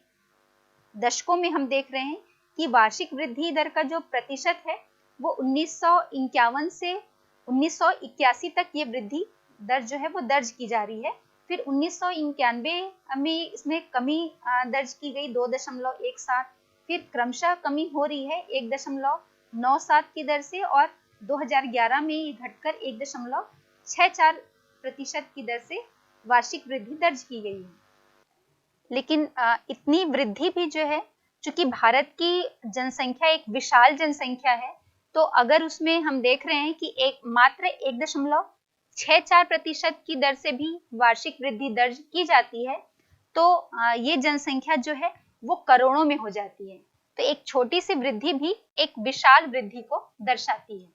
दशकों में हम देख रहे हैं कि वार्षिक वृद्धि दर का जो प्रतिशत है वो 1951 से 1981 तक ये वृद्धि दर जो है वो दर्ज की जा रही है। फिर 1991 में इसमें कमी दर्ज की गई 2.17, फिर क्रमशः कमी हो रही है 1.97 की दर से, और 2011 में ये घटकर 1.64% की दर से वार्षिक वृद्धि दर्ज की गई है। लेकिन इतनी वृद्धि भी जो है, चूंकि भारत की जनसंख्या एक विशाल जनसंख्या है, तो अगर उसमें हम देख रहे हैं कि मात्र 1.64% की दर से भी वार्षिक वृद्धि दर्ज की जाती है, तो ये जनसंख्या जो है वो करोड़ों में हो जाती है। तो एक छोटी सी वृद्धि भी एक विशाल वृद्धि को दर्शाती है।